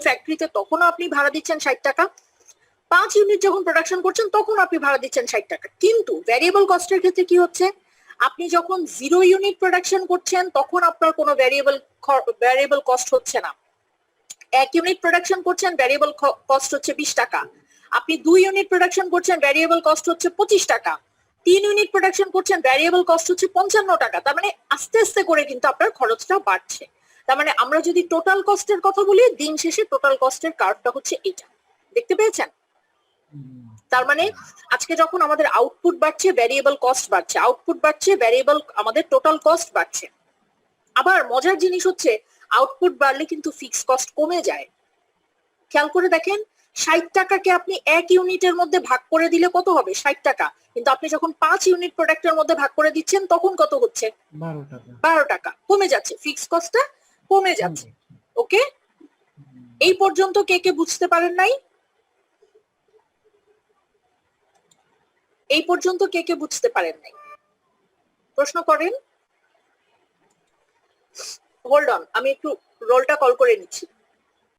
Speaker 1: ফ্যাক্টরিতে তখনও আপনি ভাড়া দিচ্ছেন 60 টাকা, 5 ইউনিট যখন প্রোডাকশন করছেন তখন আপনি ভাড়া দিচ্ছেন 60 টাকা। কিন্তু ভ্যারিয়েবল কস্টের ক্ষেত্রে কি হচ্ছে, আপনি যখন 0 ইউনিট প্রোডাকশন করছেন তখন আপনার কোনো ভ্যারিয়েবল কস্ট হচ্ছে না, 1 ইউনিট প্রোডাকশন করছেন ভ্যারিয়েবল কস্ট হচ্ছে 20 টাকা, আপনি 2 ইউনিট প্রোডাকশন করছেন ভ্যারিয়েবল কস্ট হচ্ছে 25 টাকা, 3 ইউনিট প্রোডাকশন করছেন ভ্যারিয়েবল কস্ট হচ্ছে 55 টাকা। তার মানে আস্তে আস্তে করে কিন্তু আপনার খরচটা বাড়ছে। তার মানে আমরা যদি টোটাল কস্টের কথা বলি, দিন শেষে টোটাল কস্টের কার্ভটা হচ্ছে এটা, দেখতে পেয়েছেন? তার মানে আজকে যখন আমাদের আউটপুট বাড়ছে ভ্যারিয়েবল কস্ট বাড়ছে, আউটপুট বাড়ছে ভ্যারিয়েবল, আমাদের টোটাল কস্ট বাড়ছে। আবার মজার জিনিস হচ্ছে আউটপুট বাড়লে কিন্তু ফিক্সড কস্ট কমে যায়। খেয়াল করে দেখেন, 60 টাকাকে আপনি 1 ইউনিটের মধ্যে ভাগ করে দিলে কত হবে? 60 টাকা। কিন্তু আপনি যখন 5 ইউনিট প্রোডাক্টের মধ্যে ভাগ করে দিচ্ছেন তখন কত হচ্ছে?
Speaker 2: 12 টাকা।
Speaker 1: 12 টাকা কমে যাচ্ছে, ফিক্সড কস্টটা কমে যাচ্ছে। ওকে, এই পর্যন্ত কে কে বুঝতে পারেন নাই? এই পর্যন্ত কে কে বুঝতে পারেন নাই? প্রশ্ন করেন। হোল্ড অন, আমি একটু রোলটা কল করে নিচ্ছি।